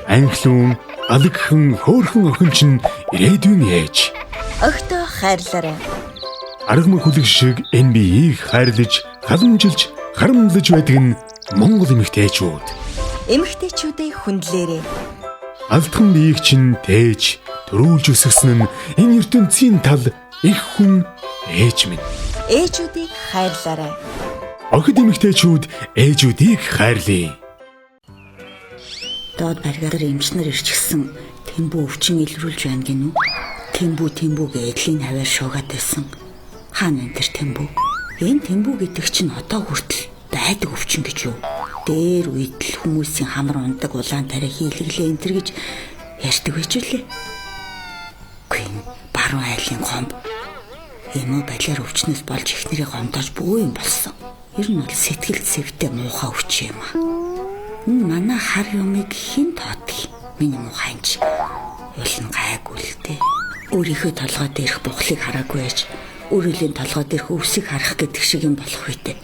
Анхлуун алагхан хөөрхөн охин чинь ирээдүйн ээж. Өгтөө хайрлаарай. Арга хүлэг шиг энэ биеийг хайрлаж, халамжилж, харамлаж байдаг нь Монгол эмэгтэйчүүд. Эмэгтэйчүүдээ хүндлээрэй. Алдхан биеийг чинь тээж, төрүүлж өсгсөн нь энэ ертөнцийн тал их хүн ээж минь. Ээжүүдийг хайрлаарай. Охид эмэгтэйчүүд ээжүүдийг хайрлая. Доод баригаар эмчнэр ирчихсэн Тэмбүү өвчин илрүүлж байна гинүү. Тэмбүүгээ эдлийн хаваар шуугаад байсан. Хаана энэ тэр Тэмбүү? Энэ Тэмбүү гэдэг чинь одоо хүртэл байдаг өвчин гэж юу? Дээр үед л хүмүүсийн хамар ундаг улаан тариа хийлгэлээ энэ төр гэж ярьдаг байж үлээ. Гүн баруун айлын гомб. Эмөө балиар өвчнөөс болж ихнэрийг гомдоож бүү юм болсон. Ер нь бол сэтгэл зүйтэй муухай өвчин юм аа. Энэ манай хар юмыг хэн тоодох? Миний муухайнч. Улн гайгүй л дээ. Өөрийнхөө толгой дээрх бухлыг хараагүй байж, өөрөлийн толгой дээрх өвсийг харах гэдэг шиг юм болох үедээ.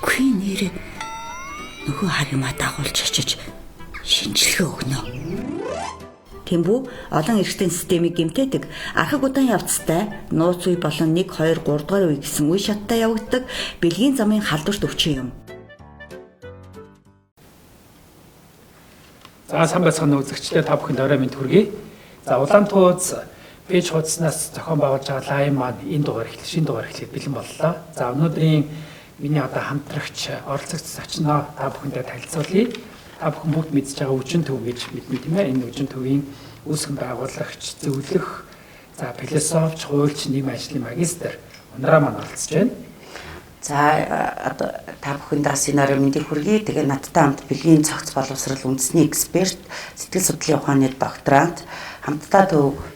Гүн нэрээ нөгөө хар юмаа дагуулж очиж шинжилгээ өгнө. Тэмбүү олон эрхтэн системийг гэмтээдэг, архаг удаан явцтай, нууц үе болон 1, 2, 3 дугаар үе гэсэн үе шаттай явагддаг бэлгийн замын халдварт өвчин юм. За сайн байцгаана үзэгчдээ та бүхэнд орой минь хүргэе. За улаан тууз пэйж хуудаснаас зохион байгуулж байгаа лайв маань энэ дугаар шинэ дугаар эхлээд бэлэн боллоо. За өнөөдрийн миний одоо хамтрагч оролцогч зочноо та бүхэндээ танилцуулъя. Та бүхэн бүгд мэдж байгаа үжин төв гэж мэднэ тийм ээ. Энэ үжин төвийн үүсгэн байгуулагч, зөвлөх, за философч, хуульч, нийгэм ажлын магистр Ундраа маань оролцож байна. За одоо та бүхэнд бас энэ орой мэндийг хүргэе. Тэгээ надтай хамт бэлгийн цогц боловсрал үндэсний эксперт, сэтгэл судлалын ухааны докторант, хамтдаа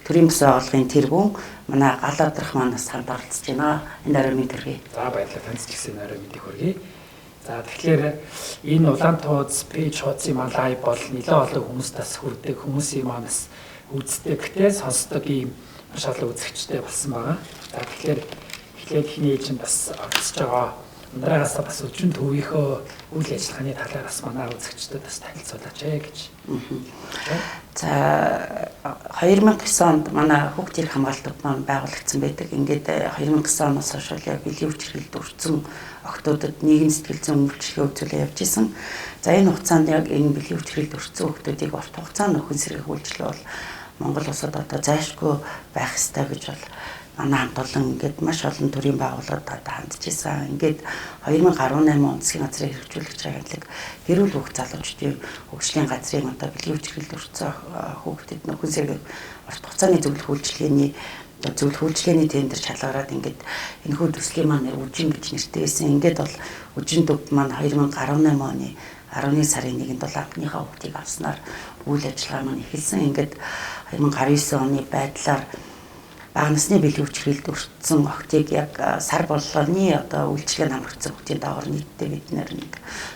төрийн бус байгууллагын тэргүүн манай Гал Абдрахман нас хамт оролцож байна. Энэ орой мэнд хүргэе. За баярлалаа. Таньц гисэн энэ орой мэндийг хүргэе. За тэгэхээр энэ улаан тууз пэйж хуудсын маань лайв бол нэлээд олон хүмүүстээс хүрдэг, хүмүүсийн манаас үздэг, сонсдог ийм маш олон үзэгчтэй болсон байгаа. За тэгэхээр эхлээд хиний ээж нь бас оролцож байгаа. Ундраагаас бас үжин төвийнхөө үйл ажиллагааны талаараас манай үзэгчдэд бас танилцуулаач гэж. За 2009 онд манай хүүхдийн хамгаалтууд маань байгуулагдсан байдаг. Ингээд 2009 оноос хойш яг бэлгийн өвчрэлд өртсөн охтуудад нийгэм сэтгэл зүйн үйлчилгээ үзүүлээ явж исэн. За энэ хугацаанд яг энэ бэлгийн өвчрэлд өртсөн охтуудыг урт хугацаанд нөхөн сэргийх үйлчилгээ бол Монгол улсад одоо зайлшгүй байх ёстой гэж бол манай хамт олон ингээд маш олон төрлийн байгууллагууд хандж исэн. Ингээд 2018 онд засгийн газрын хэрэгжүүлэгч агентлаг гэр бүл хүүхд залуучдын хөгжлийн газрын одоо бэлгийн өвчрэлд өртсөн хүүхдэд нөхөн сэргийх урт хугацааны зөвлөх үйлчилгээний тендер шалгараад ингээд энэхүү төслийн маань үжин гэж нэртэй байсан. Ингээд бол үжин төв маань 2018 оны 11 сарын 1-нд бол анхныхаа хүүхдийг авснаар үйл ажиллагаа маань эхэлсэн. Ингээд 2019 оны байдлаар бага насны бэлгийн өвчрэлд өртсөн охтыг яг сар боллооны одоо үйлчлэгэнд хамрагдсан хүүхдийн дагавар нийтдээ бид нэр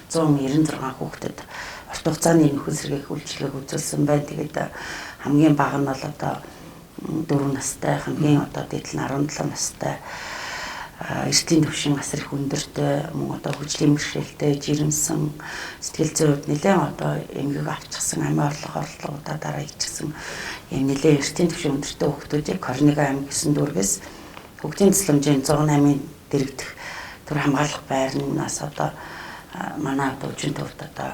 196 хүүхдэд урт хугацааны нөхөн сэргийх үйлчлэгийг үзүүлсэн байна. Тэгээд хамгийн бага нь бол одоо 4 настай, хамгийн одоо дээд нь 17 настай, эртний төвшин асар их өндөртэй, мөн одоо хөгжлийн бэрхшээлтэй, жирэмсэн, сэтгэл зүйн хувьд нэлээд одоо эмгэг авчихсан, амийн орлогуудаа дараа хийчихсэн юм нэлээд эртний төвшин өндөртэй хүүхдүүдийг 21 аймаг 9 дүүргээс Хөгжлийн тусламжийн 108-ын дэрэгдэх төр хамгаалах байрнаас одоо манай одоо үжин төвд одоо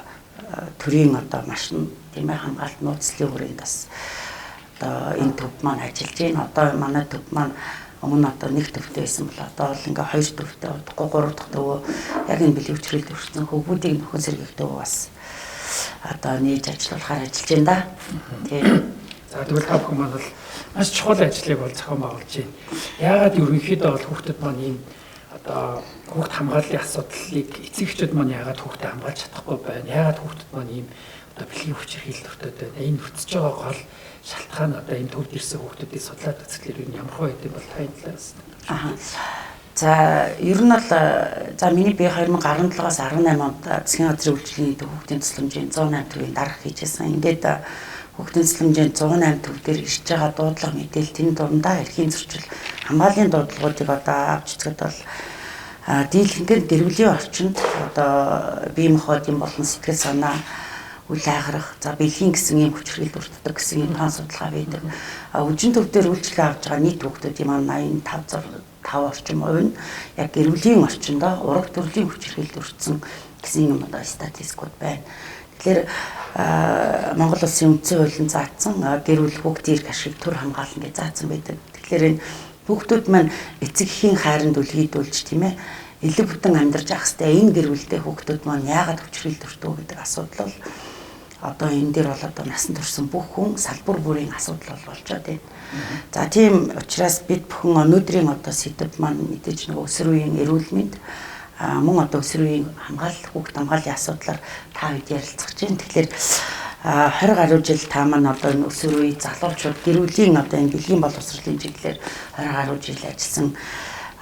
төрийн одоо машин тийм ээ хамгаалт нууцлалын хүрээнд бас одоо энэ төв маань ажиллаж байна. Одоо манай төв маань өмнө одоо нэг төвтэй байсан бол одоо бол ингээ хоёр төвтэй, 3 дахь төвөө яг энэ бэлгийн өвчрэлд өртсөн хүүхдүүдийг нөхөн сэргийх төвөө бас одоо нээж ажиллуулахаар ажиллаж байна да. Тийм. За тэгвэл та бүхэн маань бол маш чухал ажлыг бол зохион байгуулж байна. Яагаад ерөнхийдөө бол хүүхдэд маань ийм одоо хүүхд хамгааллын асуудлыг эцэг эхчүүд маань яагаад хүүхдэд хамгаалж чадахгүй байна? Яагаад хүүхдэд маань ийм одоо бэлгийн өвчрэлд өртөд байна? Энэ өртөж байгаа гол шалтгаан одоо энэ төвд ирсэн хүүхдүүдийн судлаад үзэхлээр юу ямар хөө байд юм бол таны талаас. За ер нь бол за миний би 2017-аас 18 онд засгийн газрын үйлчлэгийн хүүхдийн тусламжийн 108 төвийн дарга хийжсэн. Ингээд хүүхдийн тусламжийн 108 төв дээр ирж байгаа дуудлага мэдээлэл тэн дундаа эрхийн зөрчил хамгааллын дуудлагуудыг одоо авч үзэхэд бол дийлэнх гэр бүлийн орчинд одоо бие махбодын болон сэтгэл санаа үл айгарах, за бэлгийн гэсэн ийм хүчрхийлэл өртдөг гэсэн ийм хаан судалгаа байдаг. Үжин төв дээр үйлчлэл авч байгаа нийт хүүхдүүдийн маань 85 орчим хувь нь яг гэр бүлийн орчиндөө ураг төрлийн хүчрхийлэл өртсөн гэсэн юм одоо статистикуд байна. Тэгэхээр Монгол улсын үндсэн хуулийн заасан гэр бүл хүүхдийн эрх ашиг төр хамгаална гэж заасан байдаг. Тэгэхээр энэ хүүхдүүд маань эцэг эхийн хайранд үлгийдүүлж тийм ээ элэг бүтэн амьдарч ах хэвээр энэ гэр бүлтэй хүүхдүүд маань яагаад хүчрхийлэл өртөө гэдэг асуудал бол одоо энэ дээр бол одоо насан турш бүх хүн салбар бүрийн асуудал болчиход байна. За тийм учраас бид бүхэн өнөөдрийн одоо сэдв маань мэдээж нэг өсвөр үеийн эрүүл мэнд мөн одоо өсвөр үеийн хүүхд хамгааллын асуудлаар та хэд ярилцах гэж байна. Тэгэхээр 20 гаруй жил та маань одоо энэ өсвөр үеийн залуучууд гэр бүлийн одоо энэ бэлгийн боловсролын чиглэлээр 20 гаруй жил ажилласан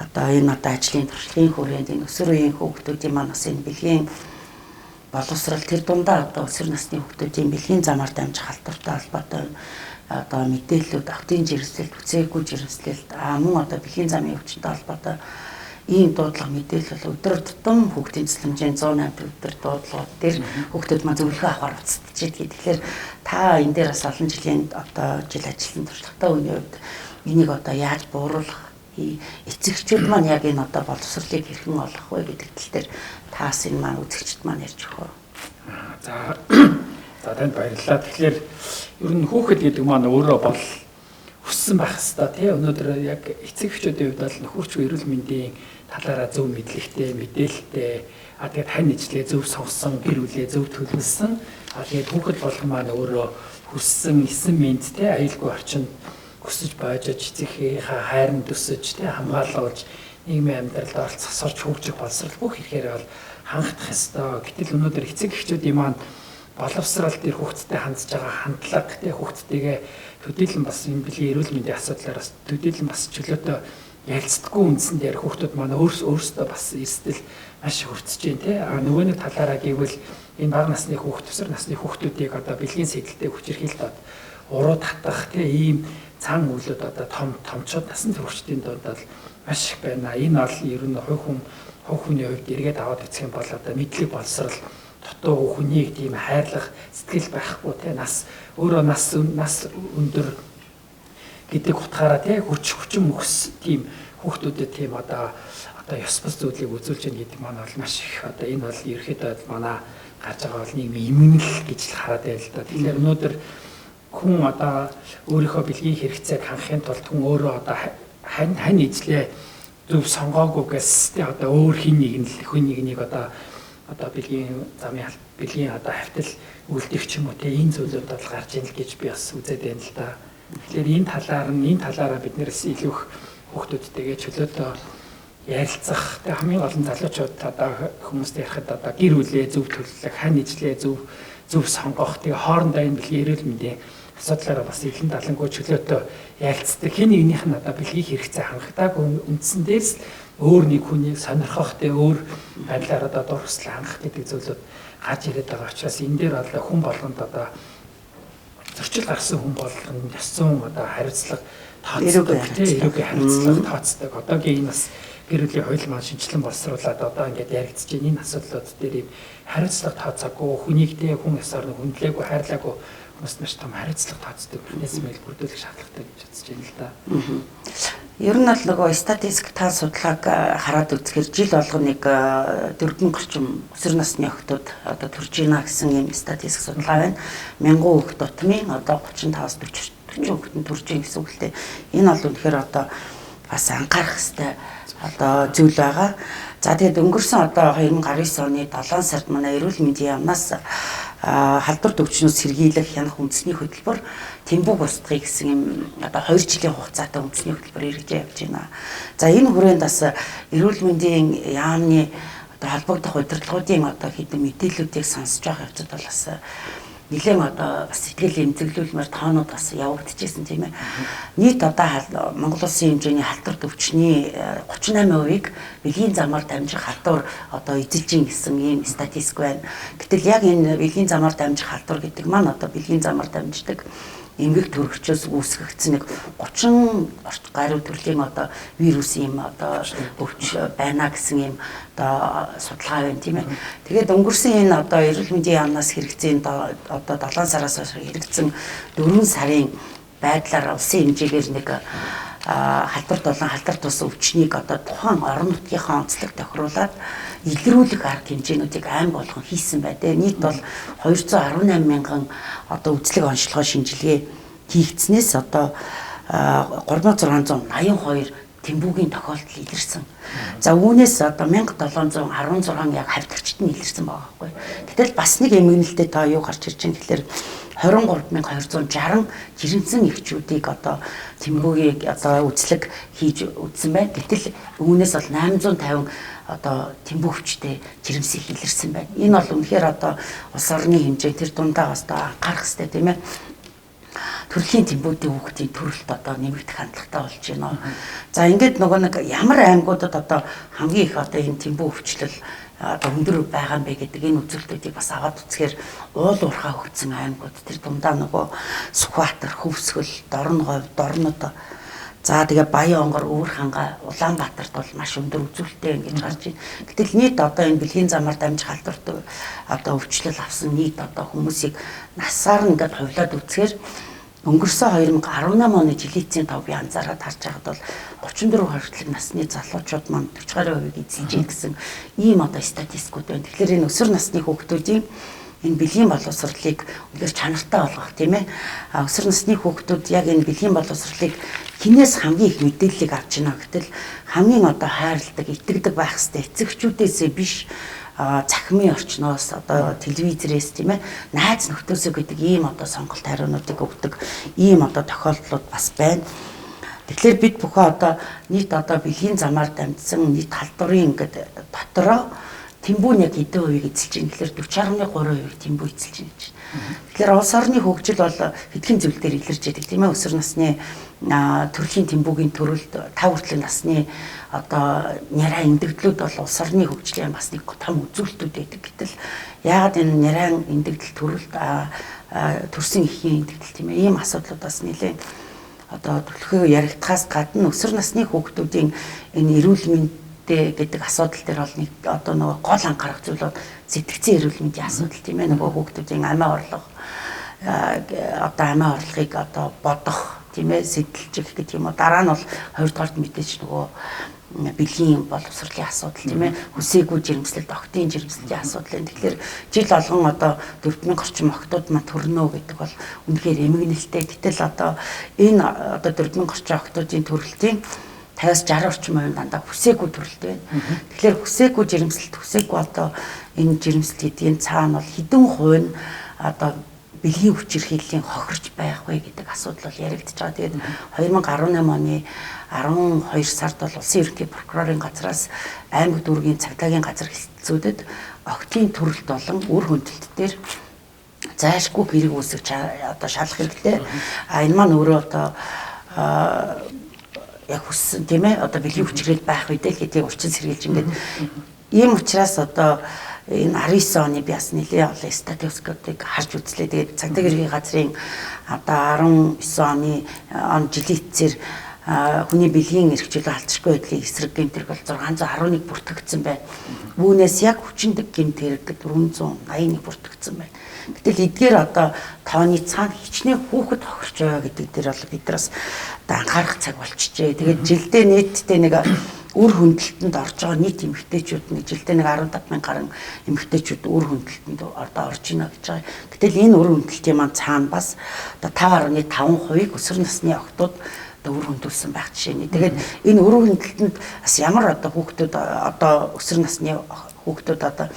одоо энэ одоо ажлын туршлагын хүрээнд энэ өсвөр үеийн хүүхдүүдийн маань бас энэ бэлгийн боловсрол тэр дундаа одоо өсвөр насны хүүхдүүдийн бэлгийн замаар дамжих халдвартай холбоотой одоо мэдээллүүд автын жирэмслэлт, үцээгүй жирэмслэлт мөн одоо бэлгийн замын өвчтөнтэй холбоотой ийм дуудлага мэдээлэл өдөр тутам хүүхдийн цэцлэмжийн 108 өдөр дуудлагууд дээр хүүхдүүд маань зөвлөгөө авахар уцтж идэг. Тэгэхээр та энэ дээр бас олон жилийн одоо жил ажилласан туршлагатай үеийн хувьд энийг одоо яаж бууруулах, эцэгчүүд маань яг энэ одоо боловсролыг хэрхэн олох вэ гэдэг тал дээр таас энэ маань үзэгчд маань ярьж өгөх. За танд баярлалаа. Тэгэхээр ер нь хүүхэд гэдэг маань өөрөө бол хүссэн байх хэвээр тий өнөөдөр яг эцэг эхчүүдийн хувьд бол нөхөрч эрүүл мэндийн талаараа зөв мэдлэгтэй, мэдээлэлтэй тэгээд хань ижлээ зөв сонсон, гэр бүлээ зөв төлөвлөсөн тэгээд хүүхэд болгон маань өөрөө хүссэн эсэн мэд тий аюулгүй орчинд өсөж байж эцэгийнхээ хайранд өсөж тий хамгаалуулж нийгмийн амьдралд оролцох хөгжих боловсрол бүх хэрэгээр бол хангах ёстой. Гэтэл өнөөдөр эцэг эхчүүдийн маань боловсрал дээр хүүхдтэй хандж байгаа хандлага тий хүүхдтэйгээ төдийлөн бас энэ бэлгийн эрүүл мэндийн асуудлаар бас төдийлөн бас чөлөөтэй ярилцдаггүй үндсэн дээр хүүхдүүд маань өөрсдөө бас эрсдэл маш хурцж байна тий. Нөгөө нэг талаараа гэвэл энэ бага насны хүүхд, өсвөр насны хүүхдүүдийг одоо бэлгийн сэдэлтэй хүчирхийлэлд уруу татах тий ийм цаан үйлүүд одоо томчууд насан туршидын дунд бол маш их байна. Энэ бол ер нь хувь хүний хувьд эргээд аваад үзэх юм бол одоо мэдлэг боловсрал дутуу хүнийг тийм хайрлах сэтгэл байхгүй тий өөрөө нас өндөр гэдэг утгаараа тий хүчин мөхс тийм хүүхдүүдэд тийм одоо ёс бус зүйлийг үзүүлж яах гэдэг маань бол маш их одоо энэ бол ерөөхдөө манай гарч байгаа бол нийгмийн эмгэнэл гэж л хараад байл л да. Тэгэхээр өнөөдөр хүн одоо өөрийнхөө бэлгийн хэрэгцээг хангахын тулд хүн өөрөө одоо хань ижлээ зөв сонгоогүйгээс тий одоо өөр хин нэгнийг одоо бэлгийн замын бэлгийн одоо хавтал үлдэх ч юм уу тий энэ зүйлүүд бол гарч ийн л гэж би бас үзээд байна л да. Тэгэхээр энэ талаараа биднээс илүү их хүүхдүүдтэйгээ чөлөөтэй ярилцах тий хамгийн гол нь залуучууд одоо хүмүүстэй ярихад одоо гэр бүлээ зөв төлөвлөх, хань ижлээ зөв сонгох тий хоорондоо энэ бэлгийн эрүүл мэндийн асуудлаараа бас ихэнх далангуй чөлөөтэй ярилцдаг. Хин нэгнийх нь одоо бэлгийн хэрэгцээ хангахдаг үндсэн дээрс өөр нэг хүнийг сонирхох тий өөр байдлаар одоо дур хүсэл хангах гэдэг зүйлүүд гарч ирээд байгаа учраас энэ дээр одоо хүн болгонд одоо зөрчил гарсан хүн болгонд яссан одоо хариуцлага тооцдог тий эрүүгийн хариуцлага тооцдог. Одоогийн энэ бас гэр бүлийн хууль маань шинжилэн боловсруулад одоо ингээд яригдж байна. Энэ асуудлууд дээр ийм хариуцлага тооцоогүй хүнийг тий хүн ёсоор хүндлээгүй хайрлаагүй хүмүүс маш том хариуцлага тооцдог механизмыг бүрдүүлэх шаардлагатай гэж бодож байна л да. Ер нь бол нөгөө статистик тал судалгааг хараад үзэхээр жил болгон нэг 4 гарчим өсвөр насны охтууд одоо төрж ийна гэсэн юм статистик судалгаа байна. 1000 хүүхэд тутмын одоо 35-аас 40 хүүхэд төрж ийн гэсэн үг л дээ. Энэ бол үнэхээр одоо бас анхаарах хэрэгтэй одоо зүйл байгаа. За тэгээд өнгөрсөн одоо 2019 оны 7 сард манай эрүүл мэндийн яамнаас халдвар төвчнөөс сэргийлэх хянах үндэсний хөтөлбөр Тэмбүг устгахыг гэсэн юм одоо 2 жилийн хугацаатай үндэсний хөтөлбөр эргэлж явж байна. За энэ хүрээнд бас эрүүл мэндийн яамны одоо холбогдох удирдлагуудын одоо хэдэн мэдээллүүдийг сонсож байгаа явцад бол бас нэлээд одоо бас сэтгэл эмзэглүүлмээр тоонууд бас явагдчихсэн тийм ээ. Нийт одоо Монгол улсын хэмжээний халдвар төвчний 38%-ийг бэлгийн замаар дамжих халдвар одоо эзэлж ийн гэсэн ийм статистик байна. Гэтэл яг энэ бэлгийн замаар дамжих халдвар гэдэг маань одоо бэлгийн замаар дамждаг эмгэг төрөгчөөс үүсгэгдсэн нэг 30 гаруй төрлийн одоо вирус юм одоо өвч байна гэсэн юм одоо судалгаа байна тийм ээ. Тэгээд өнгөрсөн энэ одоо эрүүл мэндийн яамнаас хэрэгцээ одоо 7 сараас хойш хэрэгцсэн 4 сарын байдлаар улсын хэмжээгээр нэг халдвар болон халдвар тус өвчнийг одоо тухайн орон нутгийнхаа онцлог тохируулаад илрүүлэх арга хэмжээнүүдийг айн болгон хийсэн байдаг. Нийт бол 218 мянган одоо үзлэг онцлогоо шинжилгээ хийгдснээс одоо 3682 тэмбүүгийн тохиолдол илэрсэн. За үүнээс одоо 1716 яг хавьтагчд нь илэрсэн байгаа байхгүй. Гэтэл бас нэг эмгэнэлтэд та юу гарч ирж байгаа гэхээр 23260 жирэмсэн эхчүүдийг одоо тэмбүүгийг одоо үзлэг хийж үзсэн байна. Гэтэл үүнээс бол 850 одоо тэмбүүвчтэй жирэмсийг илэрсэн байна. Энэ бол үнэхээр одоо улс орны хэмжээ тэр дундаа бас одоо анхаарах хэрэгтэй тийм ээ. Төрлийн тэмбүүдийн хүүхдийн төрөлт одоо нэмэгдэх хандлагатай болж байна. За ингээд нөгөө нэг ямар аймагуудад одоо хамгийн их одоо энэ тэмбүү өвчлөл одоо өндөр байгаа юм бэ гэдэг энэ үзүүлэлтүүдийг бас аваад үзэхээр уул уурхай хөгжсөн аймагуд тэр дундаа нөгөө Сүхбаатар, Хөвсгөл, Дорноговь, Дорнод за тэгээ Баян-Онгор, Өвөрханга, Улаанбаатарт бол маш өндөр үзүүлэлттэй ингэж гарч байна. Гэтэл нийт одоо энэ бэлгийн замаар дамжих халдварт одоо өвчлөл авсан нийт одоо хүмүүсийг насаар ингээд хувлаад үзэхээр өнгөрсөн 2018 оны жилийн эцсийн тав би анзаараад харж байхад бол 34 хүртэлх насны залуучууд маань 40% эзэлж ийн гэсэн ийм одоо статистикуд байна. Тэгэхээр энэ өсвөр насны хүүхдүүдийн энэ бэлгийн боловсролыг үнээр чанартай болгох тийм ээ. Өсвөр насны хүүхдүүд яг энэ бэлгийн боловсролыг хинээс хамгийн их мэдээллийг авч байна гэтэл хамгийн одоо хайрладаг, итгэдэг байх хэвээр эцэгчүүдээсээ биш цахимын орчноос одоо телевизээрээс тийм ээ найз нөхдөсөө гэдэг ийм одоо сонголт хариунуудыг өгдөг ийм одоо тохиолдлууд бас байна. Тэгэхээр бид бүхэн одоо нийт одоо бэлгийн замаар дамжсан нийт халдварын ингээд дотроо тэмбүү яг хэдэн хувийг эзэлж байна гэхээр 40.3% тэмбүү эзэлж байна гэж. Тэгэхээр улс орны хөгжил бол хэдхэн зүйл дээр илэрч байдаг тийм ээ. Өсвөр насны төрлийн тэмбүүгийн төрөлд 5 хүртэлх насны одоо няраа эндэгдлүүд бол улс орны хөгжлийн бас нэг том үзүүлэлтүүд байдаг. Гэтэл яагаад энэ няраа эндэгдэл төрөлд төрсэн эхийн эндэгдэл тийм ээ ийм асуудлуудаас нэлээд одоо төлхөө яригдахаас гадна өсвөр насны хүүхдүүдийн энэ эрүүл мэндтэй гэдэг асуудал дээр бол нэг одоо нөгөө гол анхаарах зүйл бол сэтгцэн эрүүл мэндийн асуудал тийм ээ. Нөгөө хүүхдүүдийн амиа орлого одоо амиа орлогыг одоо бодох тийм ээ сэтэлжих гэдэг юм уу. Дараа нь бол хоёрдугаарт мэдээж нөгөө бэлгийн боловсролын асуудал тийм ээ. Хүсээгүй жирэмслэлт, октын жирэмслэлийн асуудал байна. Тэгэхээр жил болгон одоо 4000 орчим октод маань төрнө гэдэг бол үнэхээр эмгэнэлтэй. Гэтэл одоо энэ одоо 4000 орчим октодын төрөлтийн 50-60 орчим хувь дандаа хүсээгүй төрөлт байна. Тэгэхээр хүсээгүй жирэмслэлт, хүсээгүй одоо энэ жирэмслэлт гэдгийн цаана бол хэдэн хувь нь одоо бэлгийн хүчирхийллийн хохирч байх вэ гэдэг асуудал бол яригдчихэж байгаа. Тэгээд 2018 оны 12 сард бол улсын ерөнхий прокурорын газраас аймаг дүүргийн цагдаагийн газар хэлтсүүдэд октын төрөлт болон үр хөндөлт дээр зайлшгүй хэрэг үүсгэж одоо шалах хэрэгтэй. Энэ маань өөрөө одоо яг хүссэн тийм ээ одоо бэлгийн хүчирхийлэл байх үедээ л гэдгийг урьдчилан сэргийлж ингээд ийм учраас одоо энэ 19 оны би бас нэлээд олон статистикуудыг харж үзлээ. Тэгээд цагдаагийн ерхий газрын одоо 19 оны жилийн эцсээр хүний бэлгийн эрхчлөө алдчихгүй байдлын эсрэг гэмтэрэг бол 611 бүртгэгдсэн байна. Үүнээс яг хүчиндэг гэмтэрэг 481 бүртгэгдсэн байна. Гэтэл эдгээр одоо тооны цаана хичнээн хүүхэд хохирч байгаа гэдэг дээр бол бид нараас одоо анхаарах цаг болчихжээ. Тэгээд жилдээ нийтдээ нэг үр хөндөлтөнд орж байгаа нийт эмэгтэйчүүд нэг жилдээ нэг 15,000 гаруй эмэгтэйчүүд үр хөндөлтөнд одоо орж ийнэ гэж байгаа. Гэтэл энэ үр хөндөлтийн маань цаана бас одоо 5.5%-ийг өсвөр насны охтууд үр хөндүүлсэн байх жишээний. Тэгээд энэ үр хөндөлтөнд бас ямар одоо хүүхдүүд одоо өсвөр насны хүүхдүүд одоо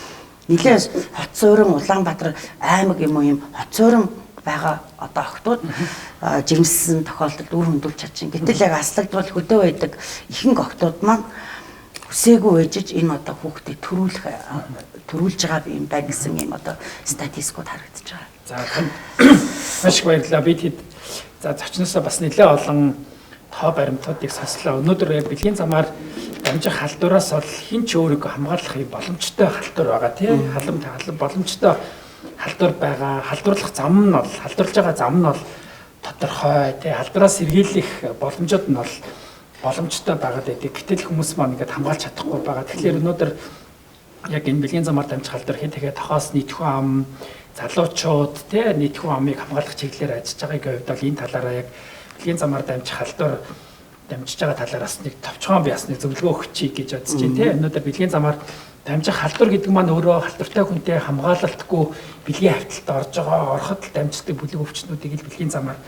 нэлээд хот суурин Улаанбаатар аймаг юм уу юм хот суурин байгаа одоо охтууд жирэмсэн тохиолдолд үр хөндүүлж чадчихна. Гэтэл яг аслагдвал хөдөө байдаг ихэнх охтууд маань хүсээгүй байжж энэ одоо хүүхдэд төрүүлж байгаа юм байна гэсэн юм одоо статистикууд харагдаж байгаа. За маш их баярлалаа. Би тэд за зочноосоо бас нэлээд олон тоо баримтуудыг сонслоо. Өнөөдөр яг бэлгийн замаар дамжих халдвараас бол хин ч өөрийгөө хамгаалахын боломжтой халдвар байгаа тийм боломжтой халдвар байгаа. Халдварлах зам нь бол халдварлаж байгаа зам нь бол тодорхой тий алдараас сэргийлэх боломжууд нь бол боломжтой байгаад байдаг. Гэтэл хүмүүс маань ингээд хамгаалж чадахгүй байгаа. Тэгэхээр өнөөдөр яг энэ бэлгийн замаар дамжих алдар хэд тэгээд тохоос нийтхүү ам залуучууд тий нийтхүү амыг хамгаалах чиглэлээр ажиллаж байгаагийн хувьд бол энэ талаараа яг бэлгийн замаар дамжих алдар дамжиж байгаа талаараас нэг товчхон би бас нэг зөвлөгөө өгч чий гэж бодож байна тий. Өнөөдөр бэлгийн замаар дамжих халдвар гэдэг маань өөрөө халдвартай хүнтэй хамгаалалтгүй бэлгийн хавталд орж байгаа ороход л дамждаг бүлэг өвчтнүүдийг л бэлгийн замаар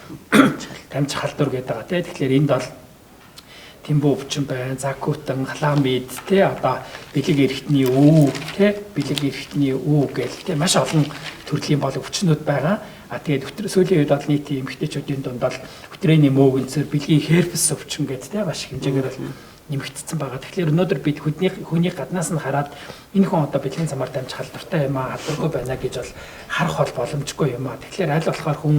дамжих халдвар гэдэг байгаа тий. Тэгэхээр энд бол Тэмбүү өвчин байна, закутан, халамид тий одоо бэлэг эрхтний үү тий бэлэг эрхтний үү гэл тий маш олон төрлийн бол өвчнүүд байгаа. Тэгээд сүүлийн үед бол нийтийн эмэгтэйчүүдийн дунд бол өтрээний мөөгөнцөр бэлгийн херпес өвчин гэдэг тий маш их хэмжээгээр бол нэмэгдсэн байгаа. Тэгэхээр өнөөдөр бид хүний гаднаас нь хараад энэ хүн одоо бэлгийн замаар дамжих халдвартай юм аа, халдваргүй байна гэж бол харах бол боломжгүй юм аа. Тэгэхээр аль болохоор хүн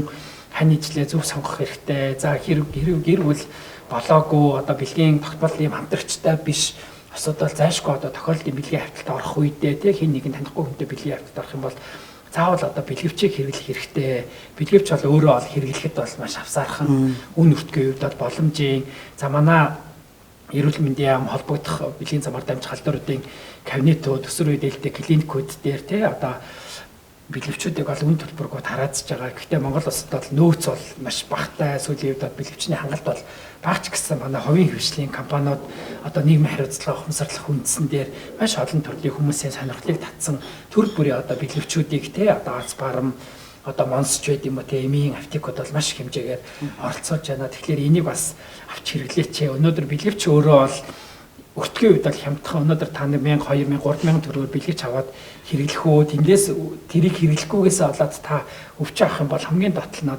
хань ижлээ зөв сонгох хэрэгтэй. За хэрэг гэр бүл болоогүй одоо бэлгийн тогтмол юм хамтрагчтай биш асуудал зайшгүй одоо тохиолдолд бэлгийн хавталд орох үедээ тий хин нэгэн танихгүй хүнтэй бэлгийн хавталд орох юм бол заавал одоо бэлгэвчийг хэрэглэх хэрэгтэй. Бэлгэвч бол өөрөө ол хэрэглэхэд бол маш авсаархан үн өртгийн үед бол боломжийн за манай эрүүл мэндийн яам холбогдох бэлгийн замаар дамжих халдваруудын кабинетууд төсвөр үеэлтэй клиникүүд дээр тий одоо бэлгэвчүүдийг бол үн төлбөргөө тараацж байгаа. Гэхдээ Монгол улсад бол нөөц бол маш багатай. Сүүлийн үед бол бэлгэвчний хангалт бол багч гэсэн манай хувийн хвшлийн компаниуд одоо нийгмийн хариуцлага ухамсарлах үндсэн дээр маш олон төрлийн хүмүүсийн сонирхлыг татсан төр бүрийн одоо бэлгэвчүүдийг те одоо Ацбарм одоо Монсч байд юм уу те эмийн аптекууд бол маш их хэмжээгээр оролцуулж байна. Тэгэхээр энийг бас авч хэрэглээч. Өнөөдөр бэлгэвч өөрөө бол өртгийн үед бол хямдхан өнөөдөр та 1000 2000 3000 төгрөгөөр бэлгэж аваад хэрэглэх үү тэндээс тэрийг хэрэглэхгүйгээс болоод та өвч авах юм бол хамгийн дотол нь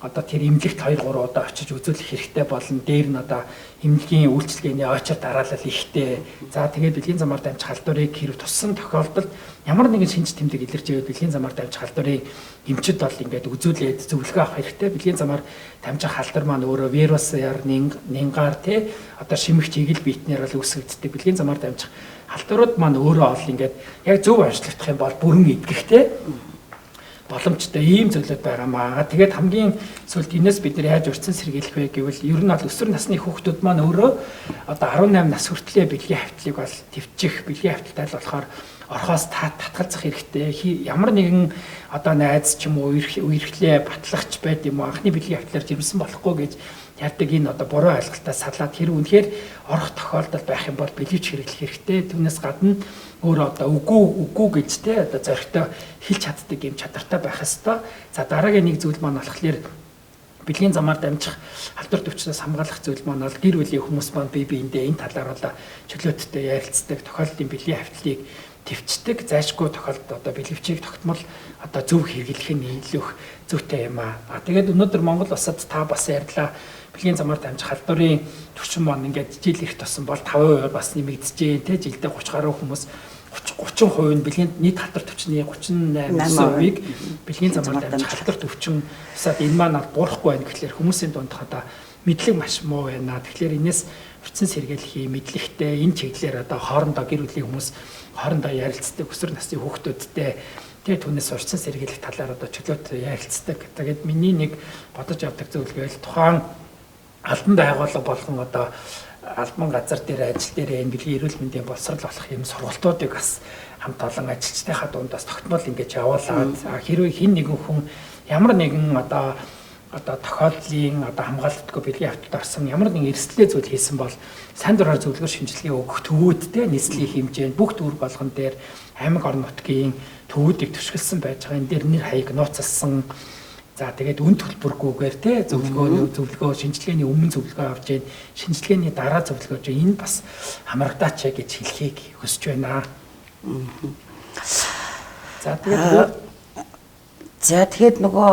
одоо тэр эмнэлэгт 2 3 удаа очиж үзүүлэх хэрэгтэй болно. Дээр нь одоо эмнэлгийн үйлчилгээний ойчор дараалал ихтэй. За тэгээд бэлгийн замаар дамжих халдварыг хэрэг туссан тохиолдолд ямар нэгэн шинж тэмдэг илэрч байвал бэлгийн замаар дамжих халдварыг эмчид бол ингээд үзүүлээд зөвлөгөө авах хэрэгтэй. Бэлгийн замаар дамжих халдвар маань өөрөө вирусаар нингаар тий одоо шимэг чигэл биетнэр бол үүсгэгддэг. Бэлгийн замаар дамжих халдварууд маань өөрөө ол ингээд яг зөв онцлогдох юм бол бүрэн идэгтэй боломжтой ийм зүйлүүд байгаамаа. Тэгээд хамгийн сүүлд энэс бид нар яаж урьдчилан сэргийлэх вэ гэвэл ер нь бол өсвөр насны хүүхдүүд маань өөрөө одоо 18 нас хүртлээр бэлгийн хавтлыг бол төвчих бэлгийн хавталтай болохоор орхоос татгалзах хэрэгтэй. Ямар нэгэн одоо найз ч юм уу үерхлээ батлагч байд юм уу анхны бэлгийн хавтлаар жирэмсэн болохгүй гэж ярьдаг энэ одоо буруу ойлголтоос салаад хэрэг үнэхээр орох тохиолдол байх юм бол бэлгэвч хэрэглэх хэрэгтэй. Түүнээс гадна өөр одоо үгүй гэж те одоо зоригтой хэлж чаддаг юм чадвартай байх ёстой. За дараагийн нэг зүйл маань болохоор бэлгийн замаар дамжих халдвар төвчнөөс хамгаалах зүйл маань бол гэр бүлийн хүмүүс маань бие биендээ энэ талаар бол чөлөөттэй ярилцдаг, тохиолдлын бэлгийн хавтлыг төвчдөг, зайшгүй тохиолдолд одоо бэлгэвчийг тогтмол одоо зөв хэрэглэх нь илүү зүйтэй юм аа. Тэгээд өнөөдөр Монгол улсад та бас ярьлаа бэлгийн замаар дамжих халдварын түвшин маань ингээд жил их тосон бол 5% бас нэмэгдэж дээ. Жилдээ 30 гаруй хүмүүс 30% нь бэлгийн нийт халдвар төвчний 38%-ийг бэлгийн замаар дамжих халдвар төвчин усаад энэ маань буурахгүй байна гэхлээр хүмүүсийн дунд одоо мэдлэг маш муу байна. Тэгэхээр энэс урьдчилан сэргийлэх мэдлэгтэй энэ чиглэлээр одоо хоорондоо гэр бүлийн хүмүүс хоорондоо ярилцдаг өсвөр насны хүүхдүүдтэй тэгээд түүнээс урьдчилан сэргийлэх талаар одоо чөлөөт ярилцдаг. Тэгээд миний нэг бодож авдаг зөвлөгөө тухайн албан байгууллага болон одоо албан газар дээр ажил дээр энэ бэлгийн эрүүл мэндийн боловсрол болох юм сургалтуудыг бас хамт олон ажилчдынхаа дундаас тогтмол ингэж явуулаад хэрвээ хин нэгэн хүн ямар нэгэн одоо тохиолдлын одоо хамгаалалтгүй бэлгийн хавталд орсон ямар нэгэн эрсдлээ зүйл хийсэн бол сайн дураар зөвлөгөө шинжилгээ өгөх төвүүдтэй нийслэлийн хэмжээнд бүх төвөр болгон дээр аймаг орон нутгийн төвүүдийг төшгөлсөн байж байгаа. Энэ дээр нэр хаяг нууцлсан. За тэгээд үн төлбөргүйгээр те зөвлөгөө шинжилгээний өмнө зөвлөгөө авч ийн шинжилгээний дараа зөвлөгөө авч энэ бас хамрагдаач гэж хэлхийг хүсэж байна. За тэгээд нөгөө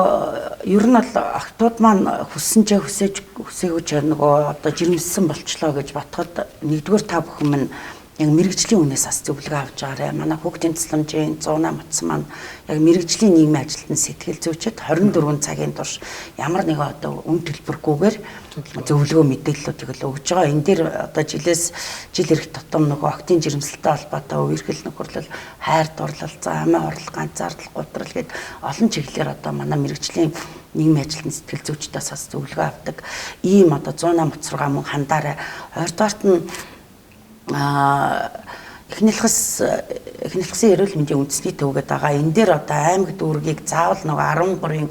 ер нь бол охтууд маань хүсээгүй ч нөгөө одоо жирэмссэн болчлоо гэж батхад нэгдүгээр та бүхэн минь яг мэрэгжлийн үнээс бас зөвлөгөө авч байгаарай. Манай хүүхдийн тусламжийн 108 утсан маань яг мэрэгжлийн нийгмийн ажилтны сэтгэл зүйчэд 24 цагийн турш ямар нэгэн одоо үн төлбөргүйгээр зөвлөгөө мэдээллүүдийг л өгж байгаа. Энэ дээр одоо жил ирэх тутам нөгөө октын жирэмслэлтэй холбоотой үерхэл нөхөрлөл, хайр дурлал, за амиа орлол, ганцаардал, гутрал гээд олон чиглэлээр одоо манай мэрэгжлийн нийгмийн ажилтны сэтгэл зүйчдээс бас зөвлөгөө авдаг. Ийм одоо 108 хоцрогоо мөн хандаарай. Хоёрдугаарт нь эхнэлхсэн эрүүл мэндийн үндэсний төвгээд байгаа. Энэ дээр одоо аймаг дүүргийг заавал нөгөө 13-ын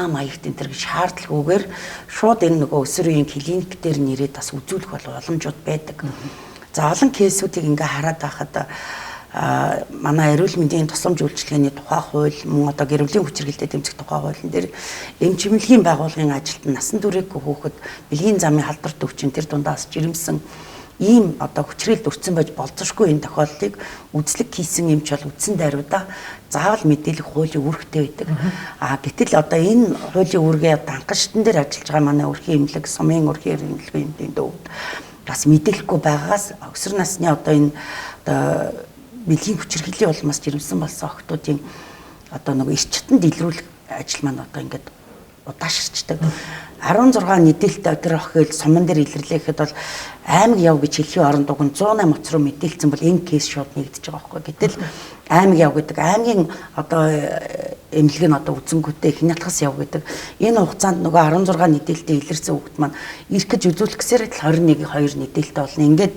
маягт энэ төр шаардлагагүйгээр шууд энэ нөгөө өсвөр үеийн клиник дээр нэрээд бас үзүүлэх боломжууд байдаг. За олон кейсүүдийг ингээ хараад байхад манай эрүүл мэндийн тусламж үйлчилгээний тухай хууль мөн одоо гэр бүлийн хүчирхэлтэд тэмцэх тухай хуулийн дээр эмчимлэгийн байгууллагын ажилтан насан туршийн хүүхэд бэлгийн замын халдвар төвчин тэр дундаас жирэмсэн ийм одоо хүчрэлд өртсөн байж болзошгүй энэ тохиолдлыг үзлэг хийсэн эмч бол үдсэн дайруудаа заавал мэдээлэх хуулийн үүрэгтэй байдаг. Гэтэл одоо энэ хуулийн үүргээ данхашдан дээр ажиллаж байгаа манай өрхийн эмнэлэг, сумын өрхийн эмнэлгийн төвд бас мэдээлэхгүй байгаагаас өсвөр насны одоо энэ одоо бэлгийн хүчирхлийн улмаас жирэмсэн болсон охтуудын одоо нөгөө эрч чаданд илрүүлэх ажил маань одоо ингээд удаашрчдаг. 16 нийтэлтэй тэр охид суман дээр илэрлэхэд бол аймаг яв гэж хэлхийн оронд уг нь 108 оц руу мэдээлсэн бол энэ кейс шууд нэгдэж байгаа байхгүй. Гэтэл аймаг яв гэдэг аймгийн одоо эмнэлэг нь одоо үзэнгүүтээ их нялхас яв гэдэг энэ хугацаанд нөгөө 16 нийтэлтэй илэрсэн хүүхэд маань ирэх гэж үзүүлэх гэсээр 21-2 нийтэлтэй болно. Ингээд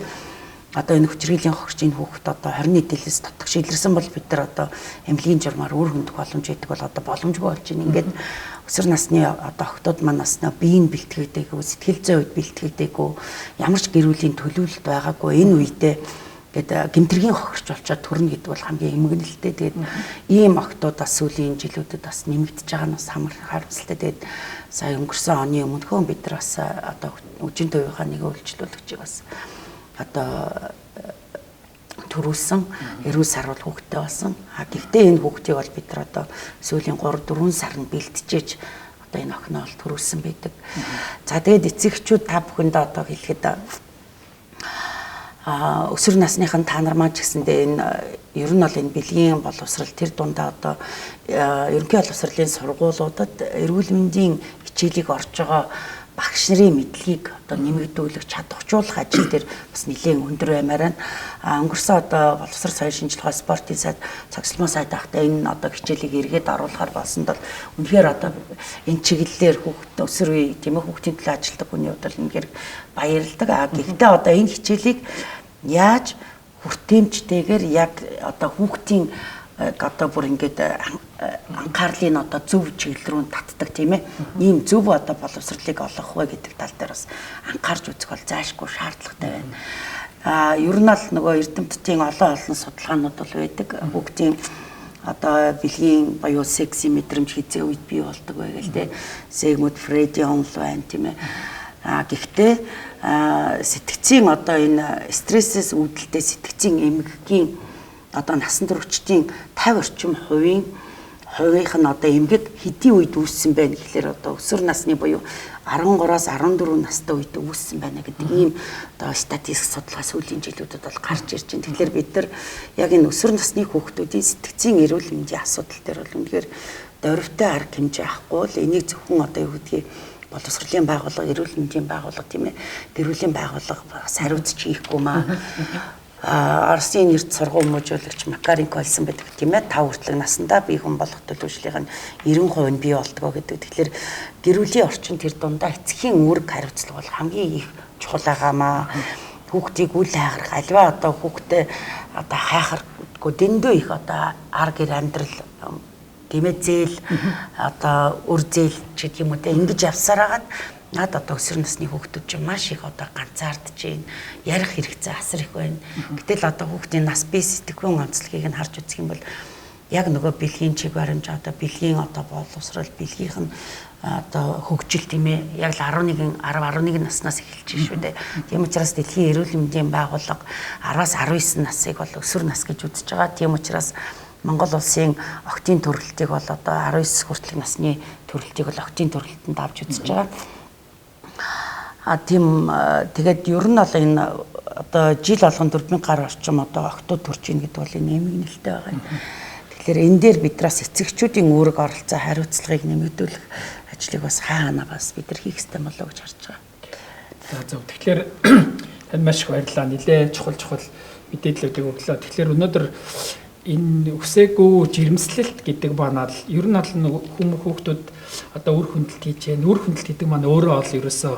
одоо энэ хүчирхийллийн хогчийн хүүхэд одоо 20 нийтэлээс татгах шилэрсэн бол бид нар одоо эмнэлгийн журмаар үр хөндөх боломж өгдөг бол одоо боломжгүй болж байна. Ингээд өсвөр насны одоо охтууд маань наснаа биеийн бэлтгэдэггүй, сэтгэл зүйн үед бэлтгэдэггүй, ямар ч гэр бүлийн төлөвлөлт байгаагүй энэ үедээ гэдэг гэмтэргийн хохирч болчоод төрнө гэдэг бол хамгийн эмгэнэлтэй. Тэгээд ийм охтууд бас сүүлийн жилүүдэд бас нэмэгдэж байгаа нь бас харамсалтай. Тэгээд сая өнгөрсөн оны өмнөхөө бид нар бас одоо үжин төвийнхаа нэг үйлчлүүлэгчийг бас одоо төрүүлсэн эрүүл саруул хүүхдтэй болсон. Гэхдээ энэ хүүхдийг бол бид нар одоо сүүлийн 3-4 сард бэлтжиж одоо энэ охиноо бол төрүүлсэн байдаг. За тэгээд эцэгчүүд та бүхэндээ одоо хэлэхэд өсвөр насныхан та нар маань ч гэсэндээ энэ ер нь бол энэ бэлгийн боловсрал тэр дундаа одоо ерөнхий боловсролын сургуулиудад эрүүл мэндийн хичээлийг орж байгаа багш нарын мэдлэгийг одоо нэмэгдүүлэх чадваржуулах ажил дээр бас нэлээд өндөр баймаар байна. Өнгөрсөн одоо боловсрол соёлын шинжилгээ спортын сайд цогцлмоо сайд ахтай энэ одоо хичээлийг эргээд оруулахаар болсон бол үнэхээр одоо энэ чиглэлээр хүүхэд өсвөр үе тийм ээ хүүхдийн төлөө ажилладаг хүний хувьд бол үнэхээр баярлалдаг. Гэхдээ одоо энэ хичээлийг яаж хүртээмжтэйгээр яг одоо хүүхдийн одоо бүр ингээд анхаарлын одоо зөв чиглэл рүү татдаг тийм ээ. Ийм зөв одоо боловсролыг олгох вэ гэдэг тал дээр бас анхаарч үзэх бол заашгүй шаардлагатай байна. Ер нь л нөгөө эрдэмтдийн олон судалгаанууд бол байдаг. Бүгдийн одоо бэлгийн буюу секси мэдрэмж хизээ үед бий болдог вэ гэл тэ. Сегмунд Фредди онл байна тийм ээ. Гэхдээ сэтгцийн одоо энэ стрессээс үүдэлтэй сэтгцийн эмгэгийн одоо насан туршидын 50 орчим хувийнх нь одоо эмгэг хэдийн үед үүссэн байна гэхлээр одоо өсвөр насны буюу 13-аас 14 настай үед үүссэн байна гэдэг ийм одоо статистик судалгаа сүүлийн жилүүдэд бол гарч ирж байна. Тэгэхээр бид нар яг энэ өсвөр насны хүүхдүүдийн сэтгцийн эрүүл мэндийн асуудал дээр бол үнэхээр дөрвтэй арга хэмжээ авахгүй л энийг зөвхөн одоо юу гэдгийг боловсролын байгууллага, эрүүл мэндийн байгууллага тийм ээ, гэр бүлийн байгууллага бас хариуцж хийхгүй маа. Оросын нэрд сургууль мужуулагч Макаренко хэлсэн байдаг тийм ээ 5 хүртэлх наснда бие хүн болох төлөвшлийнх нь 90% нь бий болдгоо гэдэг. Тэгэхээр гэр бүлийн орчин тэр дундаа эцгийн үүрэг хариуцлага бол хамгийн их чухал байгаамаа. Хүүхдийг үл хайхрах альва одоо хүүхдээ одоо хайхрахгүй дэндүү их одоо ар гэр амьдрал тийм ээ зээл одоо үр зээл ч гэдэг юм уу те ингэж явсараад над одоо өсвөр насны хүүхдүүд чинь маш их одоо ганцаардж байна. Ярих хэрэгцээ асар их байна. Гэтэл одоо хүүхдийн нас бие сэтгэхүйн онцлогийг нь харж үзэх юм бол яг нөгөө бэлгийн чиг баримж одоо бэлгийн одоо боловсрал бэлгийнх нь одоо хөгжил тийм ээ яг л 11 наснаас эхэлж шүү дээ. Тийм учраас дэлхийн эрүүл мэндийн байгууллага 10-аас 19 насыг бол өсвөр нас гэж үзэж байгаа. Тийм учраас Монгол улсын охтын төрөлтийг бол одоо 19 хүртэлх насны төрөлтийг бол охтын төрөлтөнд авч үзэж байгаа. Тийм тэгээд ер нь бол энэ одоо жил болгон 4000 гаруй орчим одоо охтууд төрж ийн гэдэг бол энэ нэмэгдэлтэй байгаа юм. Тэгэхээр энэ дээр бидраас эцэгчүүдийн үүрэг оролцоо хариуцлагыг нэмэгдүүлэх ажлыг бас хаана бас бид нар хийх ёстой болоо гэж харж байгаа. За зөв. Тэгэхээр тань маш их баярлалаа. Нилээ чухал мэдээллүүдийг өглөө. Тэгэхээр өнөөдөр энэ үсээгүй жирэмслэлт гэдэг маань л ер нь бол хүүхдүүд одоо үр хөндлөлт хийж байна. Үр хөндлөлт гэдэг маань өөрөө бол ерөөсөө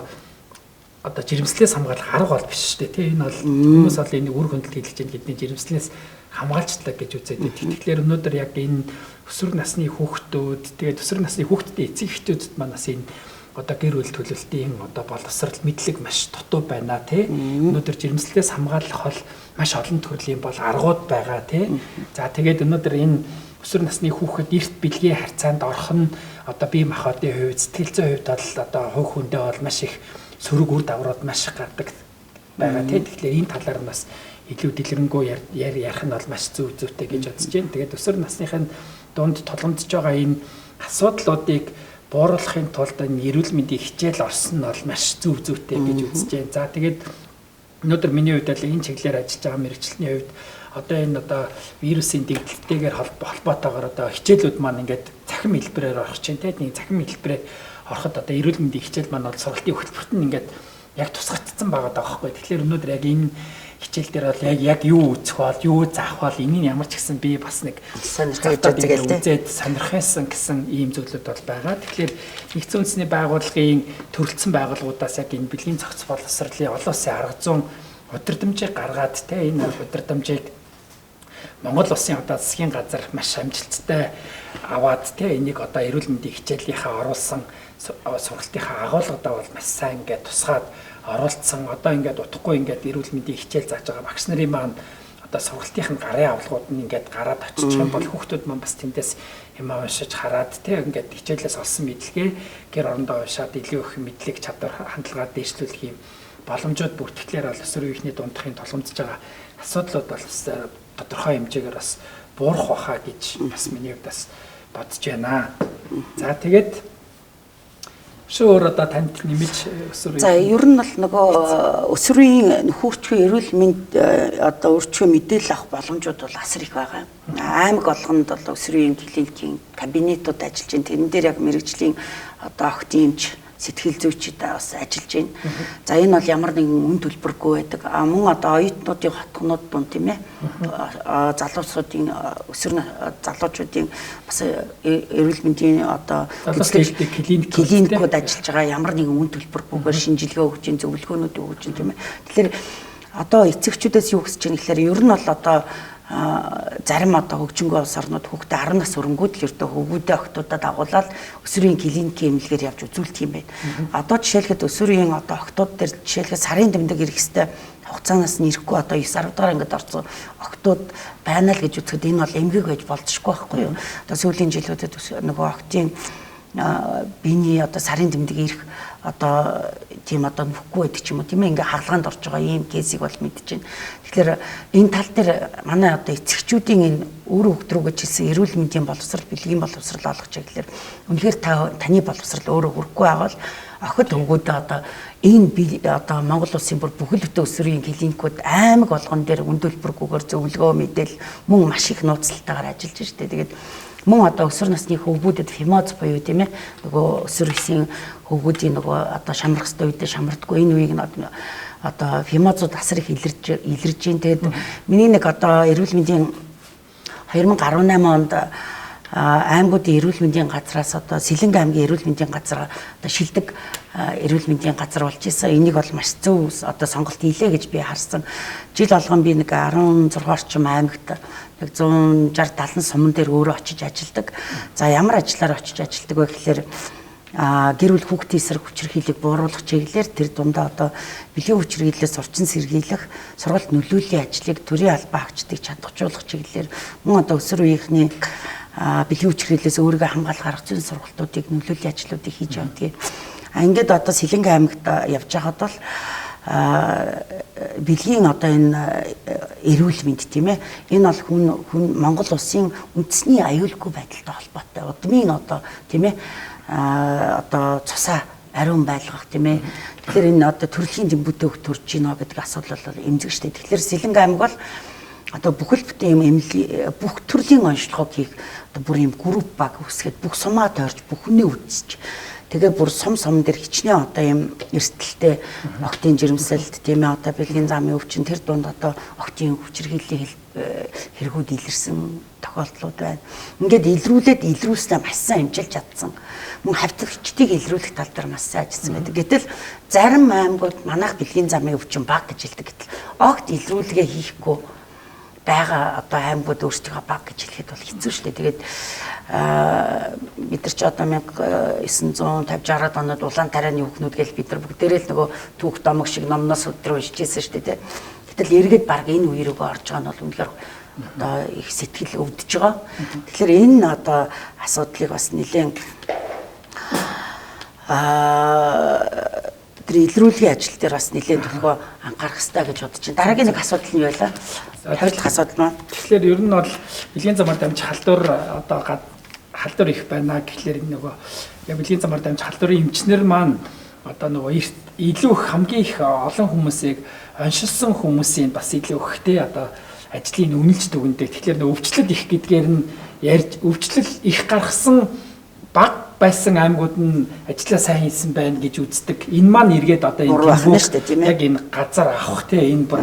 одоо жирэмслээс хамгаалах арга бол биш шүү дээ. Тийм энэ бол хүмүүс бол энэ үр хөндлөлт хийлгэж байгаа гэдний жирэмслээс хамгаалцдаг гэж үзээд байна. Тэгэхээр өнөөдөр яг энэ өсвөр насны хүүхдүүд тэгээд өсвөр насны хүүхдүүдийн эцэг эхчүүдэд манаас энэ одоо гэр бүл төлөвлөлтийн одоо боловсрал мэдлэг маш дутуу байна тий. Өнөөдөр жирэмслээс хамгаалах бол маш олон төрлийн бол аргууд байгаа тий. За тэгээд өнөөдөр энэ өсвөр насны хүүхэд эрт бэлгийн харьцаанд орох нь одоо бие махбодын хувьд, сэтгэл зүйн хувьд бол одоо хувь хүндээ бол маш их сөрөг үр дагаврууд маш их гардаг байгаа тий. Тэгэхээр энэ талаар нь бас илүү дэлгэрэнгүй ярих нь бол маш зүйтэй гэж бодож байна. Тэгээд өсвөр насныхын дунд толгомдож байгаа энэ асуудлуудыг бууруулахын тулд энэ эрүүл мэндийн хичээл орсон нь бол маш зүйтэй гэж үзэж байна. За тэгээд өнөөдөр миний хувьд л энэ чиглэлээр ажиллаж байгаа мэргэжлийн хувьд одоо энэ одоо вирусын дэгдэлтэйгээр холбоотойгоор одоо хичээлүүд маань ингээд цахим хэлбэрээр орох чинь тийм нэг цахим хэлбэрээр ороход одоо эрүүл мэндийн хичээл маань бол сургалтын хөтөлбөрт нь ингээд яг тусгагдсан байгаа байхгүй. Тэгэхээр өнөөдөр яг энэ хичээл дээр бол яг юу үзэх бол юу заах бол энийг ямар ч гэсэн би бас нэг сонирхож үзээд сонирхсан гэсэн ийм зүйлүүд бол байгаа. Тэгэхээр нэгдсэн үндэсний байгууллагын төрөлцсөн байгууллагуудаас яг энэ бэлгийн зохиц боловсролын олон улсын арга зүйн удирдамжийг гаргаад те энэ удирдамжийг Монгол улсын одоо засгийн газар маш амжилттай аваад те энийг одоо эрүүл мэндийн хичээлийнхаа оруулсан сургалтынхаа агуулгадаа бол маш сайн ингээд тусгаад оруулсан. Одоо ингээд утгагүй ингээд эрүүл мэндийн хичээл зааж байгаа багш нарын маань одоо сургалтынхын гарын авлагууд нь ингээд гараад очих юм бол хүүхдүүд маань бас тэндээс юм уншиж хараад тийм ингээд хичээлээс олсон мэдлэгээ гэр орондоо уншаад илүү их мэдлэг чадвар хандлагаа дээшлүүлэх юм боломжууд бүртгэлээр бол өсвөр үеийнхний дундахын толгомдож байгаа асуудлууд бол тодорхой хэмжээгээр бас буурах баха гэж бас миний хувьд бас бодож байна. За тэгээд шүүр одоо танд нэмж өсвөр. За ер нь бол нөгөө өсвөрийн хүүхдийн эрүүл мэнд одоо өрчөө мэдээлэл авах боломжууд бол асар их байгаа. Аймаг болгонд бол өсвөрийн клиникийн кабинетууд ажиллаж байна. Тэрэн дээр яг мэрэгжлийн одоо огт эмч сэтгэл зүйчид бас ажиллаж байна. За энэ бол ямар нэгэн үн төлбөргүй байдаг. Мөн одоо оюутнуудын хотгонууд дунд тийм ээ. Залуучуудын өсвөр залуучуудын бас эрүүл мэндийн одоо клиникүүд ажиллаж байгаа ямар нэгэн үн төлбөргүйгээр шинжилгээ өгч, зөвлөгөөнүүд өгч тийм ээ. Тэгэхээр одоо эцэгчүүдээс юу хүсэж байгаа гэхээр ер нь бол одоо зарим одоо хөгжингөө улс орнууд хүүхдээ 10 нас өрөнгүүд л ердөө хөвгүүдээ охтуудад агуулаад өсвөрийн клиникийн эмнэлгээр явж үзүүлдэг юм байна. Одоо жишээлхэд өсвөрийн одоо охтууд дээр жишээлхэд сарын тэмдэг ирэх хэвээр хугацаанаас нь ирэхгүй одоо 9 10 дахь ангид орсон охтууд байна л гэж үзэхэд энэ бол эмгэг байж болзошгүй байхгүй юу. Одоо сүүлийн жилүүдэд нөгөө охтын биений одоо сарын тэмдэг ирэх одоо тийм одоо нүхгүй байдаг ч юм уу тийм ээ ингээ хаалгаанд орж байгаа ийм кейсийг бол мэдэж байна. Тэгэхээр энэ тал дээр манай одоо эцэгчүүдийн энэ өөр хөгдрөө гэж хэлсэн эрүүл мэндийн боловсрал, бэлгийн боловсрал олгож байгаа гэхээр үнэхээр таны боловсрал өөрөө хүрхгүй байгаа бол охид өвгүүдээ одоо энэ одоо Монгол улсын бүр бүхэл бүтэн өсвөрийн клиникүүд аймаг болгон дээр үн төлбөргүйгээр зөвлөгөө мэдээл мөн маш их нууцлалтайгаар ажиллаж штэ. Тэгээд мөн одоо өсвөр насны хөвгүүдэд фимоз буюу тийм ээ нөгөө өсвөр насны хөвгүүдийн нөгөө одоо шамрах ёстой үедээ шамардаггүй энэ үеийг нь одоо фимозууд асар их илэрж байна. Тэгээд миний нэг одоо эрүүл мэндийн 2018 онд аймагуудын эрүүл мэндийн газраас одоо Сэлэнг аймгийн эрүүл мэндийн газар одоо шилдэг эрүүл мэндийн газар болж исэн. Энийг бол маш зөв одоо сонголт хийлээ гэж би харсан. Жил болгон би нэг 16 орчим аймагт нэг 160 70 суман дээр өөрөө очиж ажилладаг. За ямар ажиллаар очиж ажилладаг вэ гэхээр гэр бүл хүүхдийн эсрэг хүчирхийллийг бууруулах чиглэлээр тэр дундаа одоо бэлгийн хүчирхийллээс урчин сэргийлэх, сургалт нөлөөллийн ажлыг төрийн албан хаагчдыг чадваржуулах чиглэлээр мөн одоо өсвөр үеийнхний бэлгийн хүчирхийллээс өөрийгөө хамгаалах арга зүйн сургалтуудыг нөлөөллийн ажлуудыг хийж явдаг. Ингээд одоо Сэлэнг аймагт явж байхад бол бэлгийн одоо энэ эрүүл мэнд тийм ээ энэ бол хүн Монгол улсын үндэсний аюулгүй байдалтай холбоотой удмын одоо тийм ээ одоо цусаа ариун байлгах тийм ээ. Тэгэхээр энэ одоо төрөлхийн дэвбүтөөх төрж гинэ гэдэг асуудал бол эмзэг штэ. Тэгэхээр Сэлэнг аймаг бол одоо бүхэл бүтэн юм бүх төрлийн онцлогыг хийх одоо бүр юм групп баг үсгээд бүх сумаа тойрч бүхний үзэж тэгээ бүр сум дээр хичнээн одоо юм эрсдэлтэй октын жирэмсэлт тийм ээ одоо бэлгийн замын өвчин тэр дунд одоо октын хүчирхийллийн хэрэгүүд илэрсэн тохиолдлууд байна. Ингээд илрүүлснээр маш сайн хэмжилж чадсан. Мөн хавтлагчдыг илрүүлэх тал дээр маш сайн ажилласан байдаг. Гэтэл зарим аймагуд манайх бэлгийн замын өвчин баг гэж хэлдэг. Гэтэл огт илрүүлгээ хийхгүй байгаа одоо аймагуд өөрсдөө баг гэж хэлэхэд бол хэцүү шүү дээ. Тэгээд бид нар ч одоо 1950-60-аад онод улаан тарианы хүүхнүүд гэж бид нар бүгдээрээ л нөгөө түүх домог шиг номноос өдрөө уншижсэн шүү дээ. Гэтэл эргээд баг энэ үе рүүгээ орж байгаа нь бол үнэхээр одоо их сэтгэл өвдөж байгаа. Тэгэхээр энэ одоо асуудлыг бас нэлээд тэр илрүүлгийн ажил дээр бас нэлээд төлөвлөгөө анхаарах хэрэгтэй гэж бодож байна. Дараагийн нэг асуудал нь юу байлаа? Тавилах асуудал маань. Тэгэхээр ер нь бол бэлгийн замаар дамжих халдвар одоо халдвар их байна. Тэгэхээр нөгөө яг бэлгийн замаар дамжих халдварын эмчнэр маань одоо нөгөө илүү хамгийн их олон хүмүүсийг оншилсан хүмүүсийн бас илүү ихтэй одоо ажлын үнэлж дүгндэг. Тэгэхээр нөгөө өвчлөл их гэдгээр нь ярьж өвчлөл их гаргасан баг байсан аймагуд нь ажиллаа сайн хийсэн байна гэж үздэг. Энэ маань эргээд одоо энэ яг энэ газар авах те энэ бүр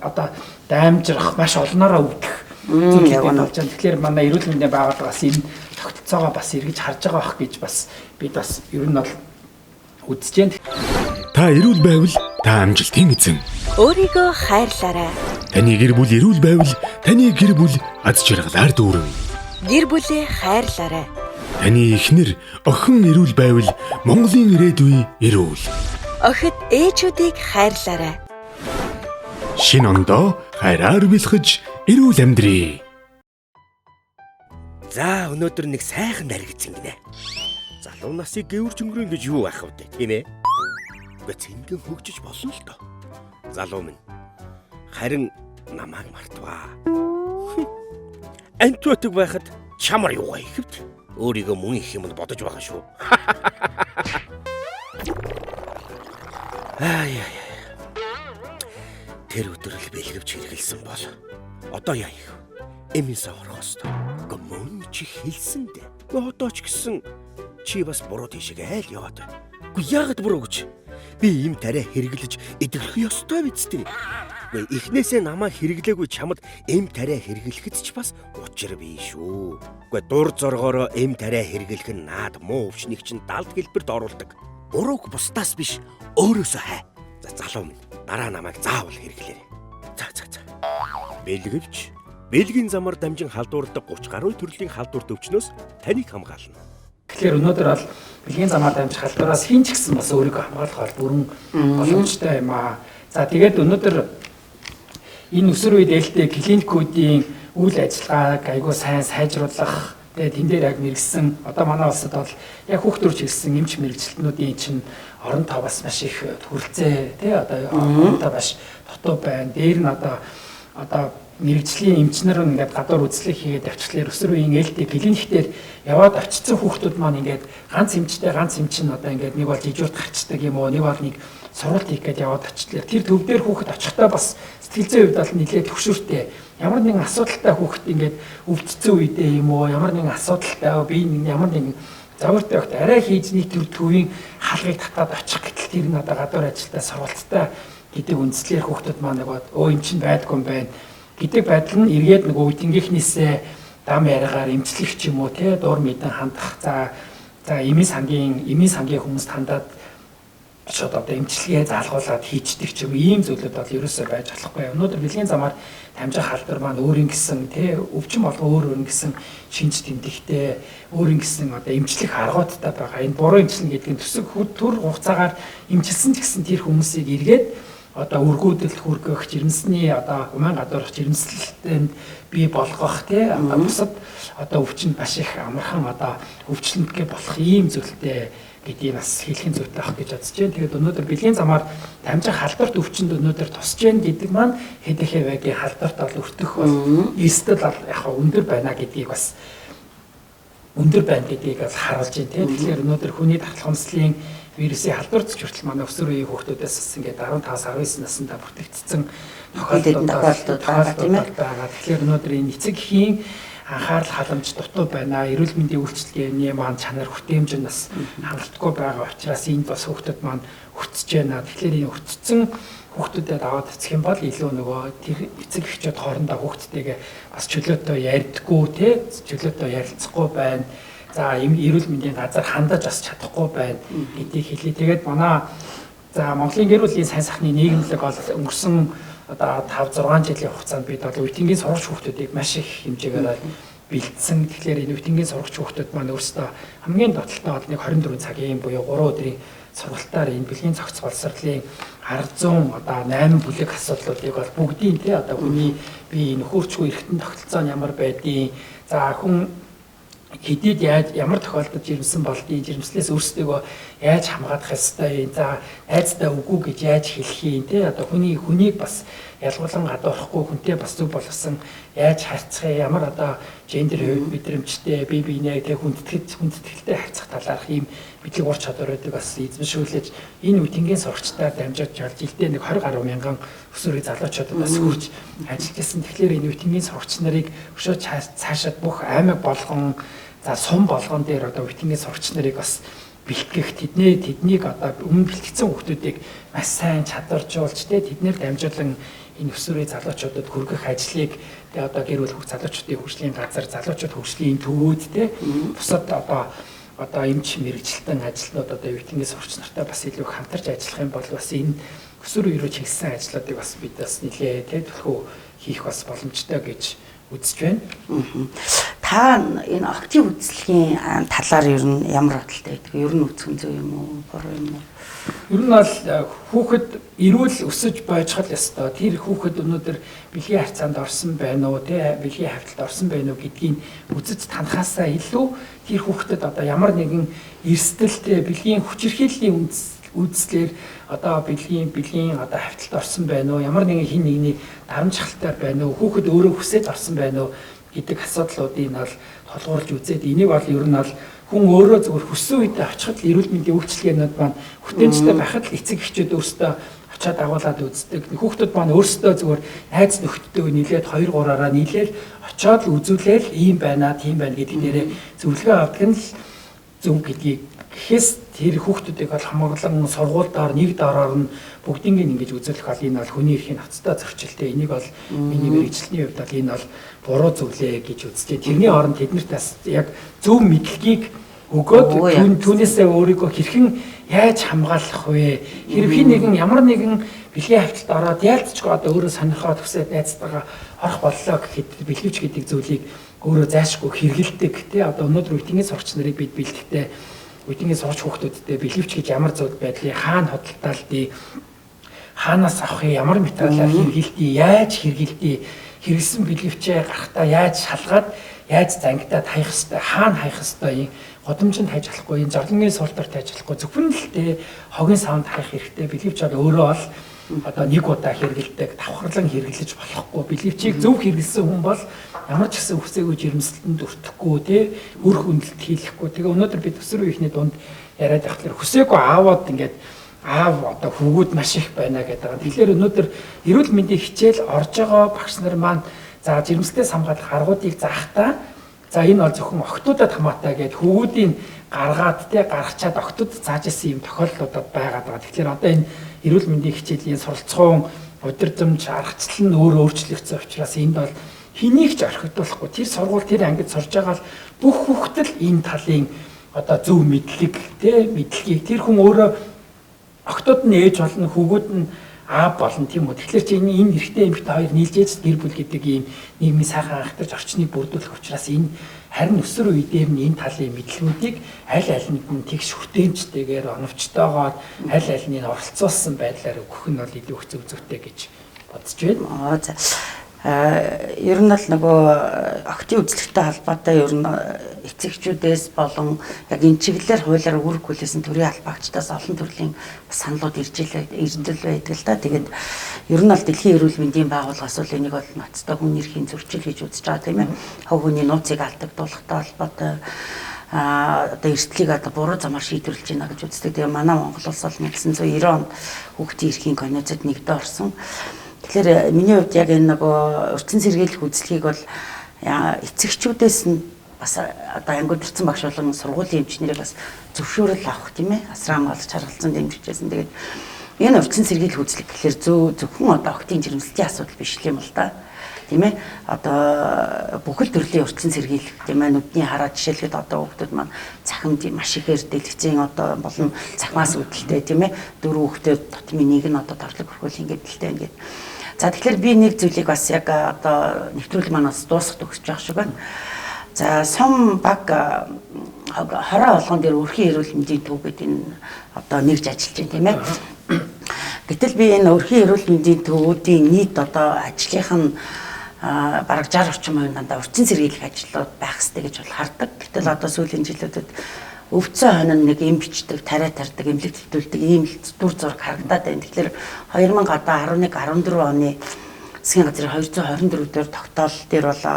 одоо даймжрах маш олноороо өвдөх зүйл болж байна. Тэгэхээр манай эрүүл мэндийн байгууллагаас энэ тогтолцоогоо бас эргэж харж байгаа бах гэж бас бид бас ер нь бол үзэж байна. Та эрүүл байвал та амжилтын эзэн. Өөрийгөө хайрлаарай. Таны гэр бүл эрүүл байвал таны гэр бүл аз жаргалаар дүүрнэ. Гэр бүлээ хайрлаарай. Таны эхнэр, охин эрүүл байвал Монголын ирээдүй эрүүл. Охид ээжүүдийг хайрлаарай. Шинэ ондоо хайраар бэлхэж эрүүл амьдрий. За өнөөдөр нэг сайхан наригдсан гинэ. Залуу насыг гэвэрч өнгөрөн гэж юу байх вэ, тийм ээ? Уга цэнгэн хөгжиж болно л доо. Залуу минь. Харин намайг мартваа. Антуутг байхад чамар юугаа ихэвд. Өөрийгөө мөн их юмд бодож байгаа шүү. Ай. Тэр өдөр л бэлгэвч хэрэгэлсэн бол одоо яа их эмээсээ орохоос тоо мөн чи хэлсэн дээ. Одоо ч гэсэн чи бас буруу тийшээ айл яваад байна. Гэхдээ яагаад буруу гэж? Би им тариа хэрэглэж идэвхэх ёстой биз дээ. Эхнээсээ намайг хэрэглээгүй чамд эм тариа хэрэглэхэд ч бас учир бий шүү. Гэхдээ дур зоргоороо эм тариа хэрэглэх нь наад муу өвчнийг чинь далд хэлбэрт оруулдаг. Бурууг бусдаас биш өөрөөсөө хай. За залуу минь дараа намайг заавал хэрэглээрэй. За. Бэлгэвч бэлгийн замаар дамжин халдвардаг 30 гаруй төрлийн халдвар төвчнөөс таныг хамгаална. Тэгэхээр өнөөдөр бол бэлгийн замаар дамжих халдвараас хин ч гэсэн бас өөрийгөө хамгаалах бүрэн боломжтой юм аа. За тэгээд өнөөдөр энэ өсвөр үед ээлтэй клиникүүдийн үйл ажиллагааг айгүй сайн сайжруулах тэгээд тэн дээр яг мэрэгсэн одоо манай улсад бол яг хүүхдөрч ирсэн эмч мэрэгчлэнүүдийн чинь орон тоо бас маш их төрөлцөө тий одоо орон тоо маш дутуу байна. Дээр нь одоо мэрэгжлийн эмчнэр ингээд гадуур үзлэг хийгээд авчихлаар өсвөр үеийн ээлтэй клиниктээр яваад очсон хүүхдүүд маань ингээд ганц эмч нь одоо ингээд нэг бол жижигурд гарчдаг юм уу нэг бол нэг сургалт хийх гээд яваад оччихлаа. Тэр төв дээр хүүхэд очихдоо бас сэтгэл зүйн хувьд бол нэлээд төвшөртэй. Ямар нэгэн асуудалтай хүүхэд ингээд өвдцсөн үедээ юм уу ямар нэгэн асуудалтай би ямар нэгэн завартай байхад арай хийж нэг төр төвийн хаалгыг татаад очих гэтэл тэр нь одоо гадуур ажилдаа сургалттай гэдэг үндслээр хүүхдүүд маань нэг өө юм чинь байдгүй юм байна гэдэг байдал нь эргээд нэг үеийнхнээсээ дам яриагаар эмчлэх ч юм уу те дур мэдэн хандах за эмийн сангийн хүмүүст хандаад шууд одоо эмчилгээ заалгуулад хийчдэг ч юм ийм зүйлүүд бол ерөөсөө байж болохгүй. Өнөөдөр бэлгийн замаар дамжих халдвар маань өөрийн гэсэн тий өвчин болго өөр гэсэн шинж тэмдэгтэй өөрийн гэсэн одоо эмчлэх аргуудтай байгаа. Энэ буруу эмчилнэ гэдэг нь төсөв төр хугацаагаар эмчилсэн ч гэсэн тэр хүмүүсийг эргээд одоо үргүүдэлд хүргэх жирэмсний одоо гуман гадуурх жирэмслэлтэнд бий болгох тий бусад одоо өвчнөд маш их амархан одоо өвчлөнтгөө болох ийм зүйлтэй гэдгийг бас хэлхэн зүйтэй авах гэж бодож байна. Тэгээд өнөөдөр бэлгийн замаар дамжих халдварт өвчнөд өнөөдөр тусч байна гэдэг маань хэдийхээ байгийн халдварт бол өртөх бол эрсдэл яг өндөр байна гэдгийг бас харуулж байна. Тэгэхээр өнөөдөр хүний таталхамслын вирусын халдварт хүртэл манай өсвөр үеийн хүүхдүүдээс бас ингээд 15-19 наснда бүртгэгдсэн тохиолдлууд байгаа. Тэгэхээр өнөөдөр энэ эцэг эхийн анхаарал халамж дутуу байна. Эрүүл мэндийн үйлчилгээний маань чанар хүртээмж нь бас хангалтгүй байгаа учраас энд бас хүүхдүүд маань хүртэж байна. Тэгэхээр энэ хүртсэн хүүхдүүдэд аваад цэцэх юм бол илүү нөгөө тэр эцэг эхчүүд хоорондоо хүүхдтэйгээ бас чөлөөтэй ярьдггүй тий чөлөөтэй ярилцахгүй байна. За эрүүл мэндийн газар хандаж бас чадахгүй байна гэдгийг хэлээ. Тэгээд манай за Монголын гэр бүлийн сайн сайхны нийгэмлэг бол өнгөрсөн одоо 5-6 жилийн хугацаанд бид бол үеийнгийн сурагч хүүхдүүдийг маш их хэмжээгээр бэлдсэн. Тэгэхээр энэ үеийнгийн сурагч хүүхдүүд маань өөрсдөө хамгийн дотолтой бол нэг 24 цагийн буюу 3 өдрийн сургалтаар энэ бэлгийн цогц боловсролын 100 одоо 8 бүлэг асуудлуудыг бол бүгдийн тий одоо хүний бие нөхөрчгүй эргэтэн тогтолцоо нь ямар байдгийг за хүн хэдийд яаж ямар тохиолдолд жирэмсэн болдгийг жирэмслээс өөрсдөө яаж хамгаалах ёстой юм за айцтай үгүй гэж яаж хэлэх юм те одоо хүнийг бас ялгуулан гадуурхгүй хүнтэй бас зөв болгосон яаж харьцах ямар одоо гендер мэдрэмжтэй бие биенээ те хүндэтгэлтэй харьцах талаарх ийм бидлэг ур чадваруудыг бас эзэмшүүлж энэ үеийнгийн сурагчдаар дамжуулж жилдээ нэг 20 гаруй мянган өсвөрийн залуучуудад бас хүрч ажиллаж байсан. Тэгэхээр энэ үеийнгийн сурагч нарыг өшөө цаашаад бүх аймаг болгон за сум болгон дээр одоо үеийнгийн сурагч нарыг бас бэлтгэх тэднийг одоо өмнө бэлтгэсэн хүмүүсийг маш сайн чадваржуулж тэднэр дамжуулан энэ өсвөрийн залуучуудад хүргэх ажлыг тэгээ одоо гэр бүл залуучуудын хөгжлийн газар залуучууд хөгжлийн төвүүд бусад одоо эмч мэрэгчлэн ажилтнууд одоо үеийнгийн сурагч нартай бас илүү хамтарч ажиллах юм бол бас энэ өсвөр үеийн чиглэсэн ажлуудыг бас бид бас нэлээ төлхөө хийх бас боломжтой гэж үзэж байна. Та энэ актив үзлэгийн талаар ер нь ямар бодолтой байдаг? Ер нь үзэх зөв юм уу? Буруу юм уу? Ер нь бол хүүхэд эрүүл өсөж бойжхал ёстой. Тэр хүүхэд өнөөдөр бэлгийн харьцаанд орсон байна уу, тэ бэлгийн хавьталд орсон байна уу гэдгийг үзэж танахаасаа илүү тэр хүүхдэд одоо ямар нэгэн эрсдэлтэй бэлгийн хүчирхийллийн үзслэр одоо бэлгийн одоо хавьталд орсон байна уу, ямар нэгэн хин нэгний дарамжхалтай байна уу, хүүхэд өөрөө хүсэж орсон байна уу гэдэг асуудлуудыг нь бол толгуурлж үзээд энийг бол ер нь бол хүн өөрөө зөвхөн хүссэн үедээ очиход л эрүүл мэндийн үйлчилгээнүүд маань хүртээмжтэй байхад л эцэг эхчүүд өөрсдөө очиад агуулад үздэг. Хүүхдүүд маань өөрсдөө зөвхөн найз нөхдөдөө нийлээд 2-3-аараа нийлээд очиод л үзүүлээл ийм байна, тийм байна гэдэг дээрээ зөвлөгөө авдаг нь л зөв гэдгийг гэхээс тэр хүүхдүүдийг бол хамгаалан сургуульдаар нэг дараар нь бүгднийг ингэж үзүүлэх бол энэ бол хүний эрхийн ноцтой зөрчилтэй. Энийг бол миний мэрэгчлэний хувьд бол энэ бол буруу зүйлээ гэж үздэг. Тэрний оронд тэднэрт бас яг зөв мэдлэгийг өгөөд түүнээсээ өөрийгөө хэрхэн яаж хамгаалах вэ? Хэрвээ нэгэн ямар нэгэн бэлгийн хавьталд ороод яалтчгүй одоо өөрөө сонирхоод хүсээд найзтайгаа орох боллоо гэхэд бэлгэвч гэдэг зүйлийг өөрөө зайшгүй хэрэгэлдэг тий одоо өнөөдөр үеийнгийн сурагч нарыг бид бэлтгэхдээ үеийнгийн сурагч хүүхдүүдтэй бэлгэвч гэж ямар зүйл байдлыг хаана хөдөлталдгийг хаанаас авах ямар материалаар хэрэгэлдгийг яаж хэрэгэлдгийг хэрэгсэн бэлгэвчээ гарахтаа яаж шалгаад яаж зангидаад хаях ёстой хаана хаях ёстой годомжинд хайж болохгүй энэ зорлонгийн суултаар хайж болохгүй зөвхөн л дээ хогийн савнд хаях хэрэгтэй бэлгэвч бол өөрөө бол одоо нэг удаа хэрэгэлдэг давхарлан хэрэглэж болохгүй бэлгэвчийг зөв хэрэглэсэн хүн бол ямар ч гэсэн хүсээгүй жирэмслэлтэнд өртөхгүй тий үр хөндлөлт хийхгүй тэгээ өнөөдөр бид өсвөр үеийнхний дунд яриад байхлаар хүсээгүй аавууд ингээд аав одоо хүүгүүд маш их байна гэдэг. Тэгэхээр өнөөдөр эрүүл мэндийн хичээл орж байгаа багш нар маань за жирэмслэлээс хамгаалах аргуудыг заахтаа за энэ бол зөвхөн охтуудад хамаатай гэдэг хүүгүүдийн гаргаад те гаргачаад охтууд зааж исэн юм тохиолдлуудад байгаад байгаа. Тэгэхээр одоо энэ эрүүл мэндийн хичээлийн суралцгуун удирдамж аргачлал нь өөрөө өөрчлөгдсөн учраас энд бол хэнийг ч орхигдуулахгүй тэр сургууль тэр ангид сурж байгаа л бүх хүүхэд л энэ талын одоо зөв мэдлэг те мэдлэгийг тэр хүн өөрөө охтууд нь ээж болно хүүгүүд нь аав болно тийм үү. Тэгэхээр чи энэ эрэгтэй эмэгтэй хоёр нийлжээж гэр бүл гэдэг ийм нийгмийн сайхан анхтарч орчныг бүрдүүлэх учраас энэ харин өсвөр үедээ энэ талын мэдлэгүүдийг аль нь тэгш хүртээмжтэйгээр оновчтойгоор аль нь оролцуулсан байдлаар өгөх нь бол илүү зөв зүйтэй гэж бодож байна. За. Ер нь л нөгөө актив үзлэгтэй холбоотой ер нь эцэгчүүдээс болон яг энэ чиглэлээр хуулиар үүрэг хүлээсэн төрийн албаагчдаас олон төрлийн саналууд ирдэл байдаг л да. Тэгээд ер нь бол дэлхийн эрүүл мэндийн байгууллагаас бол энийг бол ноцтой хүн эрхийн зөрчил гэж үзэж байгаа тийм ээ. Хог хүний нууцыг алдагдуулахтай холбоотой одоо эрсдлийг одоо буруу замаар шийдвэрлэж байна гэж үздэг. Тэгээ манай Монгол улс бол 1990 онд хүүхдийн эрхийн конвенцэд нэгдээ орсон. Тэгэхээр миний хувьд яг энэ нөгөө урьдчилан сэргийлэх үзлэгийг бол эцэгчүүдээс нь бас одоо ангиудэрсэн багш болон сургуулийн эмчнэрийг бас зөвшөөрөл авах тийм ээ асраа хамгаалж харгалзан дэмжижсэн. Тэгээд энэ урьдчилан сэргийлэх үзлэг гэхэлэр зөвхөн одоо охтын жирэмслэлтийн асуудал биш юм л да. Тийм ээ одоо бүхэл төрлийн урьдчилан сэргийлэх тийм ээ нүдний хараа жишээлгээд одоо хүүхдүүд маань цахимд маш ихээр дэлгэцийн одоо болон цахимаас үүдэлтэй тийм ээ 4 хүүхдүүд дотмын нэг нь одоо торлог хөрхөлийн гэдэлтэй ингээд. За тэгэхээр би нэг зүйлийг бас яг одоо нэвтрүүлэг манаас дуусгах төгсөж байгаа шиг байна. За сум баг хороо болгон дээр өрхийн эрүүл мэндийн төв гэдэг энэ одоо нэгж ажиллаж байна тийм ээ. Гэтэл би энэ өрхийн эрүүл мэндийн төвүүдийн нийт одоо ажлынх нь бараг 60 орчим хувийн дандаа урьдчилан сэргийлэх ажлууд байх хэрэгтэй гэж бол хардаг. Гэтэл одоо сүүлийн жилүүдэд өвцөн хонин нэг эм бичдэг, тариа тарьдаг, эмнэлэг төвлөрдөг ийм л дүр зураг харагдаад байна. Тэгэхээр 2011-14 оны засгийн газрын 224 дээр тогтоол дээр бол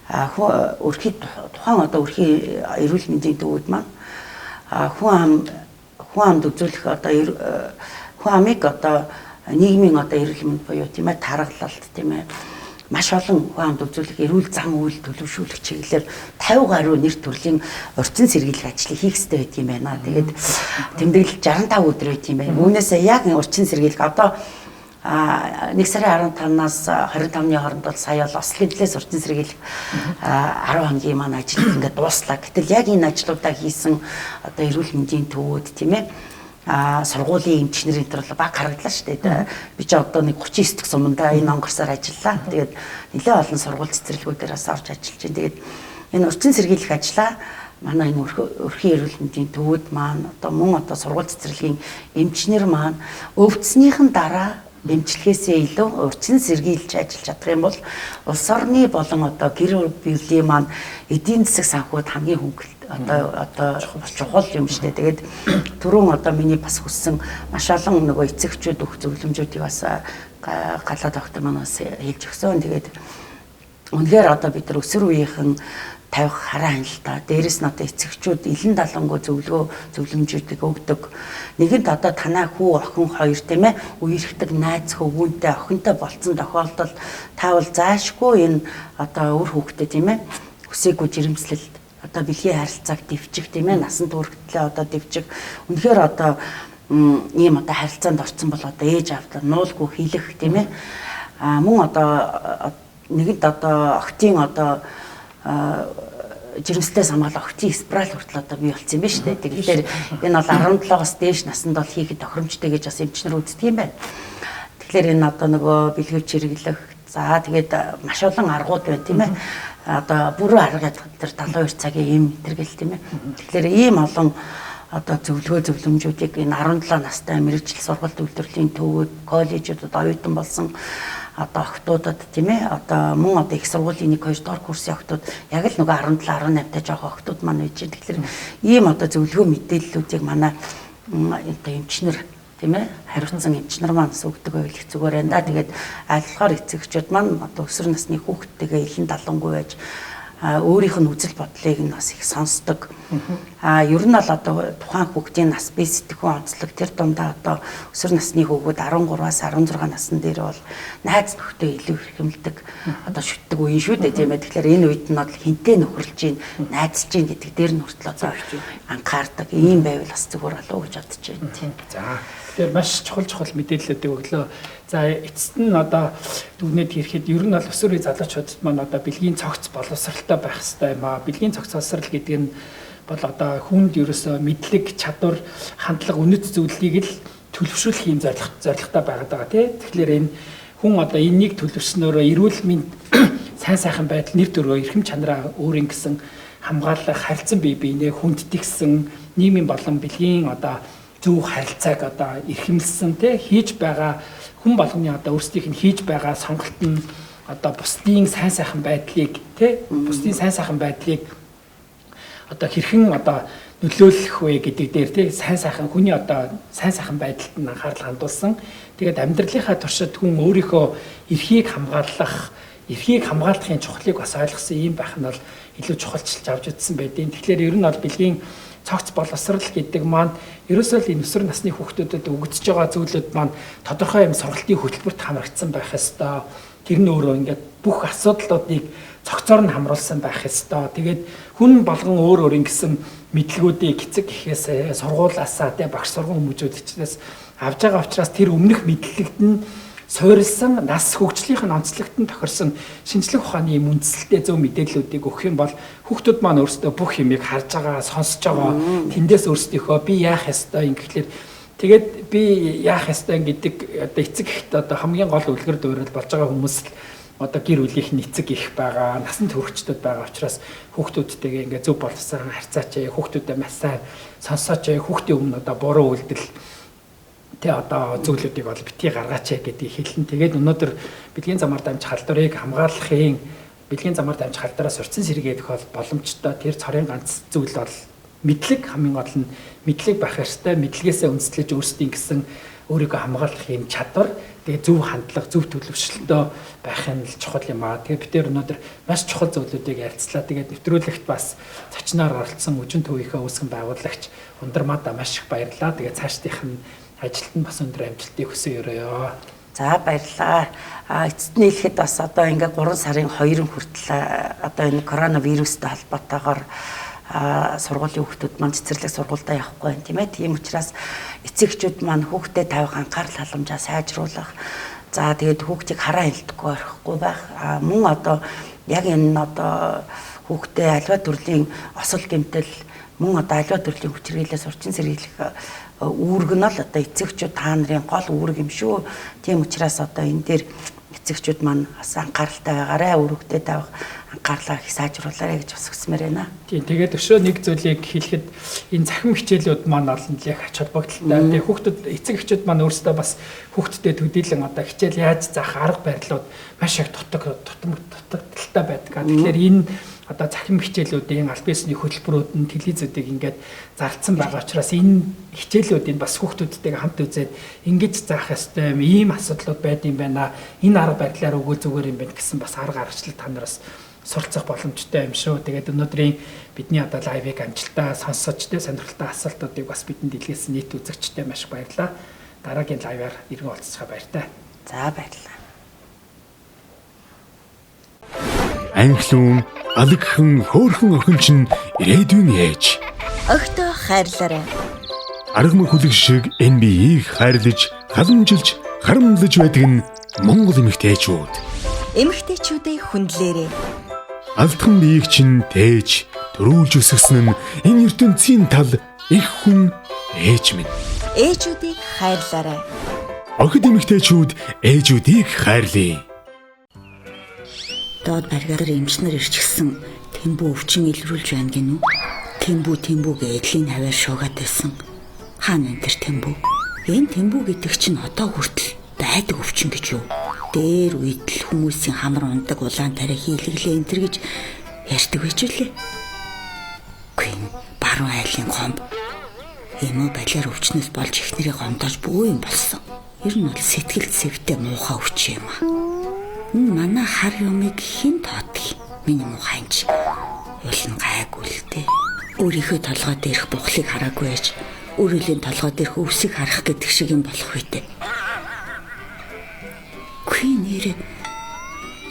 тухайн одоо өрхийн эрүүл мэндийн төвүүд маань хүн амд үзүүлэх одоо хүн амыг одоо нийгмийн одоо эрүүл мэнд буюу тийм ээ тархалт тийм ээ маш олон хүн амд үзүүлэх эрүүл зан үйл төлөвшүүлэх чиглэлээр 50 гаруй нэр төрлийн урьдчилан сэргийлэх ажлыг хийх хэрэгтэй байдаг юм байна. Тэгээд тэмдэглэл 65 өдөр байт юм байна. Үүнээсээ яг урьдчилан сэргийлэх одоо 1 сарын 15-наас 25-ны хооронд бол сая бол Ослын төлөөс урьдчилан сэргийлэх 10 хоногийн маань ажил ингээд дууслаа. Гэтэл яг энэ ажлуудаа хийсэн одоо эрүүл мэндийн төвүүд тийм ээ сургуулийн эмчнэрийн төрөл баг харагдлаа шүү дээ. Би ч одоо нэг 39 дэх сумандаа энэ онгорсоор ажиллаа. Тэгээд нэлээд олон сургууль цэцэрлэгүүдээс орж ажиллаж байна. Тэгээд энэ урьдчилан сэргийлэх ажлаа манай энэ өрхийн эрүүл мэндийн төвүүд маань одоо мөн одоо сургууль цэцэрлэгийн эмчнэр маань өвдснийхэн дараа эмчилгээсээ илүү урьдчилан сэргийлж ажиллаж чадах юм бол улс орны болон одоо гэр бүлийн маань эдийн засаг санхуд хамгийн хөнгөлт одоо чухал юм шүү дээ. Тэгээд түрүүн одоо миний бас хүссэн маш олон нөгөө эцэгчүүд бүх зөвлөмжүүдийг бас галаа доктор маань бас хэлж өгсөн. Тэгээд үнэхээр одоо бид нар өсвөр үеийнхэн тавих хараа хяналтаа дээрэс нь одоо эцэгчүүд илэн далангуй зөвлөмжүүдийг өгдөг. Нэгэнт одоо танаа хүү охин хоёр тийм ээ үерхдэг найз хөвгүүнтэй охинтой болцсон тохиолдолд таавал заашгүй энэ одоо өр хүүхдэд тийм ээ хүсээгүй жирэмслэлт одоо бэлгийн харилцааг дэвчих тийм ээ насан туршидтлээ одоо дэвчих. Үнэхээр одоо ийм одоо харилцаанд орсон бол одоо ээж аавдаа нуулгүй хийлэх тийм ээ мөн одоо нэгэнт одоо охтын одоо жирэмслээс хамгаалах охтын спираль хүртэл одоо бий болсон юм байна шүү дээ. Тэгэхээр энэ бол 17-оос дээш наснд бол хийхэд тохиромжтой гэж бас эмчнэр үздэг юм байна. Тэгэхээр энэ одоо нөгөө бэлгэвч хэрэглэх за тэгээд маш олон аргууд байна тийм ээ. Одоо бүрэн арга дээр 72 цагийн эм мэтэр гэл тийм ээ. Тэгэхээр ийм олон одоо зөвлөмжүүдийг энэ 17 настай мэргэжил сургалт үйлдвэрлэлийн төвүүд, коллежуудад оюутан болсон одоо охтуудад тийм ээ одоо мөн одоо их сургуулийн 1-2 дугаар курсын охтууд яг л нөгөө 17 18-тай жоохон охтууд маань байж байна. Тэгэхээр ийм одоо зөвлөгөө мэдээллүүдийг манай одоо эмчнэр тийм ээ хариуцсан эмчнэр маань өгдөг байвал их зүгээр байна да. Тэгээд айлхаар эцэгчүүд маань одоо өсвөр насны хүүхдтэйгээ илэн далангуй байж өөрийнх нь үзэл бодлыг нь бас их сонсдог. Ер нь бол одоо тухайн хүүхдийн нас бие сэтгэхүйн онцлог тэр дундаа одоо өсвөр насны хүүгүүд 13-аас 16 насны дээр бол найз нөхдөд илүү хэрхэмлдэг одоо шүтдэг үеийн шүү дээ тийм ээ. Тэгэхээр энэ үед нь бол хинтээ нөхөрлж чинь найзж чинь гэдэг дээр нь хүртэл одоо анхаардаг ийм байвал бас зүгээр болов уу гэж бодож байна тийм. За тэгэхээр маш чухал мэдээллүүдийг өглөө. За эцэст нь одоо дүгнээд ирэхэд ер нь бол өсвөр үеийн залуучуудад маань одоо бэлгийн цогц боловсралтай байх хэрэгтэй юм аа. Бэлгийн цогцолсрал гэдэг нь бол одоо хүнд ерөөсөө мэдлэг, чадвар, хандлага, үнэт зүйлийг л төлөвшүүлэх юм зорилготой байгаад байгаа тийм. Тэгэхээр энэ хүн одоо энэнийг төлөвшснөөрөө эрүүл мэнд сайн сайхан байдал нэр төрөө эрхэм чанараа өөрийн гэсэн хамгаалах, харилцан бие биенээ хүндэтгсэн нийгмийн болон бэлгийн одоо зөв харилцааг одоо эрхэмлсэн тий хийж байгаа хүн болгоны одоо өөрсдийнх нь хийж байгаа сонголт нь одоо бусдын сайн сайхан байдлыг тий бусдын сайн сайхан байдлыг одоо хэрхэн одоо нөлөөлөх вэ гэдэг дээр тий сайн сайхан хүний одоо сайн сайхан байдалд нь анхаарал хандуулсан. Тэгээд амьдралынхаа туршид хүн өөрийнхөө эрхийг хамгаалахын чухлыг бас ойлгосон юм байх нь бол илүү чухалчилж авч үзсэн байдیں۔ Тэгэхээр ер нь бол бэлгийн цогц боловсрал гэдэг маань ерөөсөө л энэ өсвөр насны хүүхдүүдэд өгөгдөж байгаа зүйлүүд маань тодорхой юм сургалтын хөтөлбөрт хамрагдсан байх ёстой. Тэр нь өөрөө ингээд бүх асуудлуудыг цогцоор нь хамруулсан байх ёстой. Тэгээд хүн болгон өөр өөр ингэсэн мэдлгүүдийг эцэг гэхээс сургуулаасаа тий багш сургууль хүмүүжүүдчнээс авж байгаа учраас тэр өмнөх мэдлэгт нь суурилсан нас хөгжлийнх нь онцлогт нь тохирсон шинжлэх ухааны юм үндсэлтэй зөв мэдээллүүдийг өгөх юм бол хүүхдүүд маань өөрсдөө бүх юмыг харж байгаа, сонсож байгаа. Тэндээс өөрсдийнхөө би яах ёстой юм гэхлээр тэгээд би яах ёстой гэдэг одоо эцэг ихт одоо хамгийн гол үлгэр дуурайл болж байгаа хүмүүс л одоо гэр бүлийнх нь эцэг их байгаа, насанд хүрэгчдүүд байгаа учраас хүүхдүүдтэйгээ ингээ зөв боловсрон харьцаач, хүүхдүүдэд маш сайн сонсооч, хүүхдийн өмнө одоо буруу үйлдэл тэ одоо зөвлөдүүдийг бол битгий гаргаач гэдгийг хэлэн. Тэгээд өнөөдөр бэлгийн замаар дамжих халдварыг хамгаалахын бэлгийн замаар дамжих халдвараас урьдчилан сэргийлэх бол боломжтой. Тэр цорын ганц зүйл бол мэдлэг, хамгийн гол нь мэдлэг байх ёстой. Мэдлэгээсээ үндэслэж өөрсдийн гэсэн өөрийгөө хамгаалах юм чадвар, тэгээ зөв хандлага, зөв төлөвшөлтөө байх нь л чухал юм аа. Тэгээ бид тэр өнөөдөр маш чухал зүйлүүдийг ярилцлаа. Тэгээд нэвтрүүлэгт бас зочноор оролцсон Үжин төвийнхөө үүсгэн байгуулагч Ундармаада маш их баярлалаа. Тэгээд цаашдынх нь ажилд нь бас өндөр амжилтыг хүсье өрөөё. За баярлалаа. Эцэст нь хэлэхэд бас одоо ингээ 3 сарын 2-нд хүртэл одоо энэ коронавирустэй холбоотойгоор сургуулийн хүүхдүүд маань цэцэрлэг сургуультай явахгүй байна тийм ээ. Тийм учраас эцэгчүүд маань хүүхдэд тавих анхаарал халамжаа сайжруулах. За тэгээд хүүхдийг хараа хилдэхгүй орхихгүй байх. Мөн одоо яг энэ одоо хүүхдээ аливаа төрлийн осол гэмтэл мөн одоо аливаа төрлийн хүчирхийлээс урьдчилан сэргийлэх үүрэг нь л одоо эцэгчүүд та нарын гол үүрэг юм шүү. Тийм учраас одоо энэ дээр эцэгчүүд маань бас анхааралтай байгаарай. Хүүхдэд тавих анхаарлаа их сайжруулаарай гэж бас хүсмээр байна. Тийм тэгээд өшөө нэг зүйлийг хэлэхэд энэ захим хичээлүүд маань олон яг ач холбогдолтой. Тэгээд хүүхдүүд эцэг эхчүүд маань өөрсдөө бас хүүхдтэд төдийлөн одоо хичээл яаж заах арга барилууд маш их дутагдaltaй байдаг. Тэгэхээр энэ одоо захим хичээлүүдийн аль биесний хөтөлбөрүүд нь телевизүүдийг ингээд зарлцсан байгаа учраас энэ хичээлүүдийг бас хүүхдүүдтэйгээ хамт үзээд ингэж заах ёстой юм, ийм асуудлууд байд юм байна. Энэ арга барилаар өгөө зүгээр юм байна гэсэн бас арга аргачлал та нараас суралцах боломжтой юм шүү. Тэгээд өнөөдрийн бидний одоо лайвыг амжилттай сонсож тэ сонирхолтой асуултуудыг бас бидэнд илгээсэн нийт үзэгчтэй маш баярлалаа. Дараагийн лайваар иргэн уулзцаа баяртай. За баярлалаа. Анхлын алгхан хөөрхөн охин чинь ирээдүйн ээж. Өгтөө хайрлаарай. Аргамаг хүлэг шиг NB-ийг хайрлаж, халамжилж, харамлаж байдаг нь Монгол эмэгтэйчүүд. Эмэгтэйчүүдээ хүндлээрэй. Алдхан биеийг чинь тээж, төрүүлж өсгсөн нь энэ ертөнцийн тал их хүн ээж минь. Ээжүүдийг хайрлаарай. Охид эмэгтэйчүүд ээжүүдийг хайрлая. Доод баригаар эмчнэр ирчихсэн Тэмбүү өвчин илрүүлж байна гинүү. Тэмбүүгээ эдлийн хаваар шуугаад байсан. Хаана энэ тэр Тэмбүү? Энэ Тэмбүү гэдэг чинь одоо хүртэл байдаг өвчин гэж юу? Дээр үед л хүмүүсийн хамар ундаг улаан тариа хийлгэлээ энэ төр гэж ярьдаг байж үлээ. Гүн баруун айлын гомб. Эмөө балиар өвчнөөс болж ихнэрийг гомдоож бөө юм болсон. Ер нь бол сэтгэл зүйтэй муухай өвчин юм аа. Манай хар юмыг хэн тоодгийг миний муухайнч улн гайгүй л дээ. Өөрийнхөө толгой дээрх бухлыг хараагүй ээж өөрөлийн толгой дээрх өвсийг харах гэдэг шиг юм болох үйтэй. Гүн нэр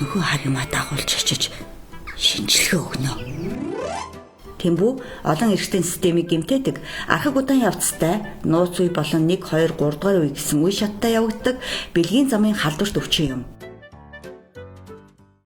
нөгөө хар юмаа дагуулж очиж шинжилгээ өгнө. Тэмбүү олон эрхтэн системийг гэмтээдэг архаг удаан явцтай нууц үе болон 1 2 3 дугаар үе гэсэн үе шаттай явагддаг бэлгийн замын халдварт өвчин юм.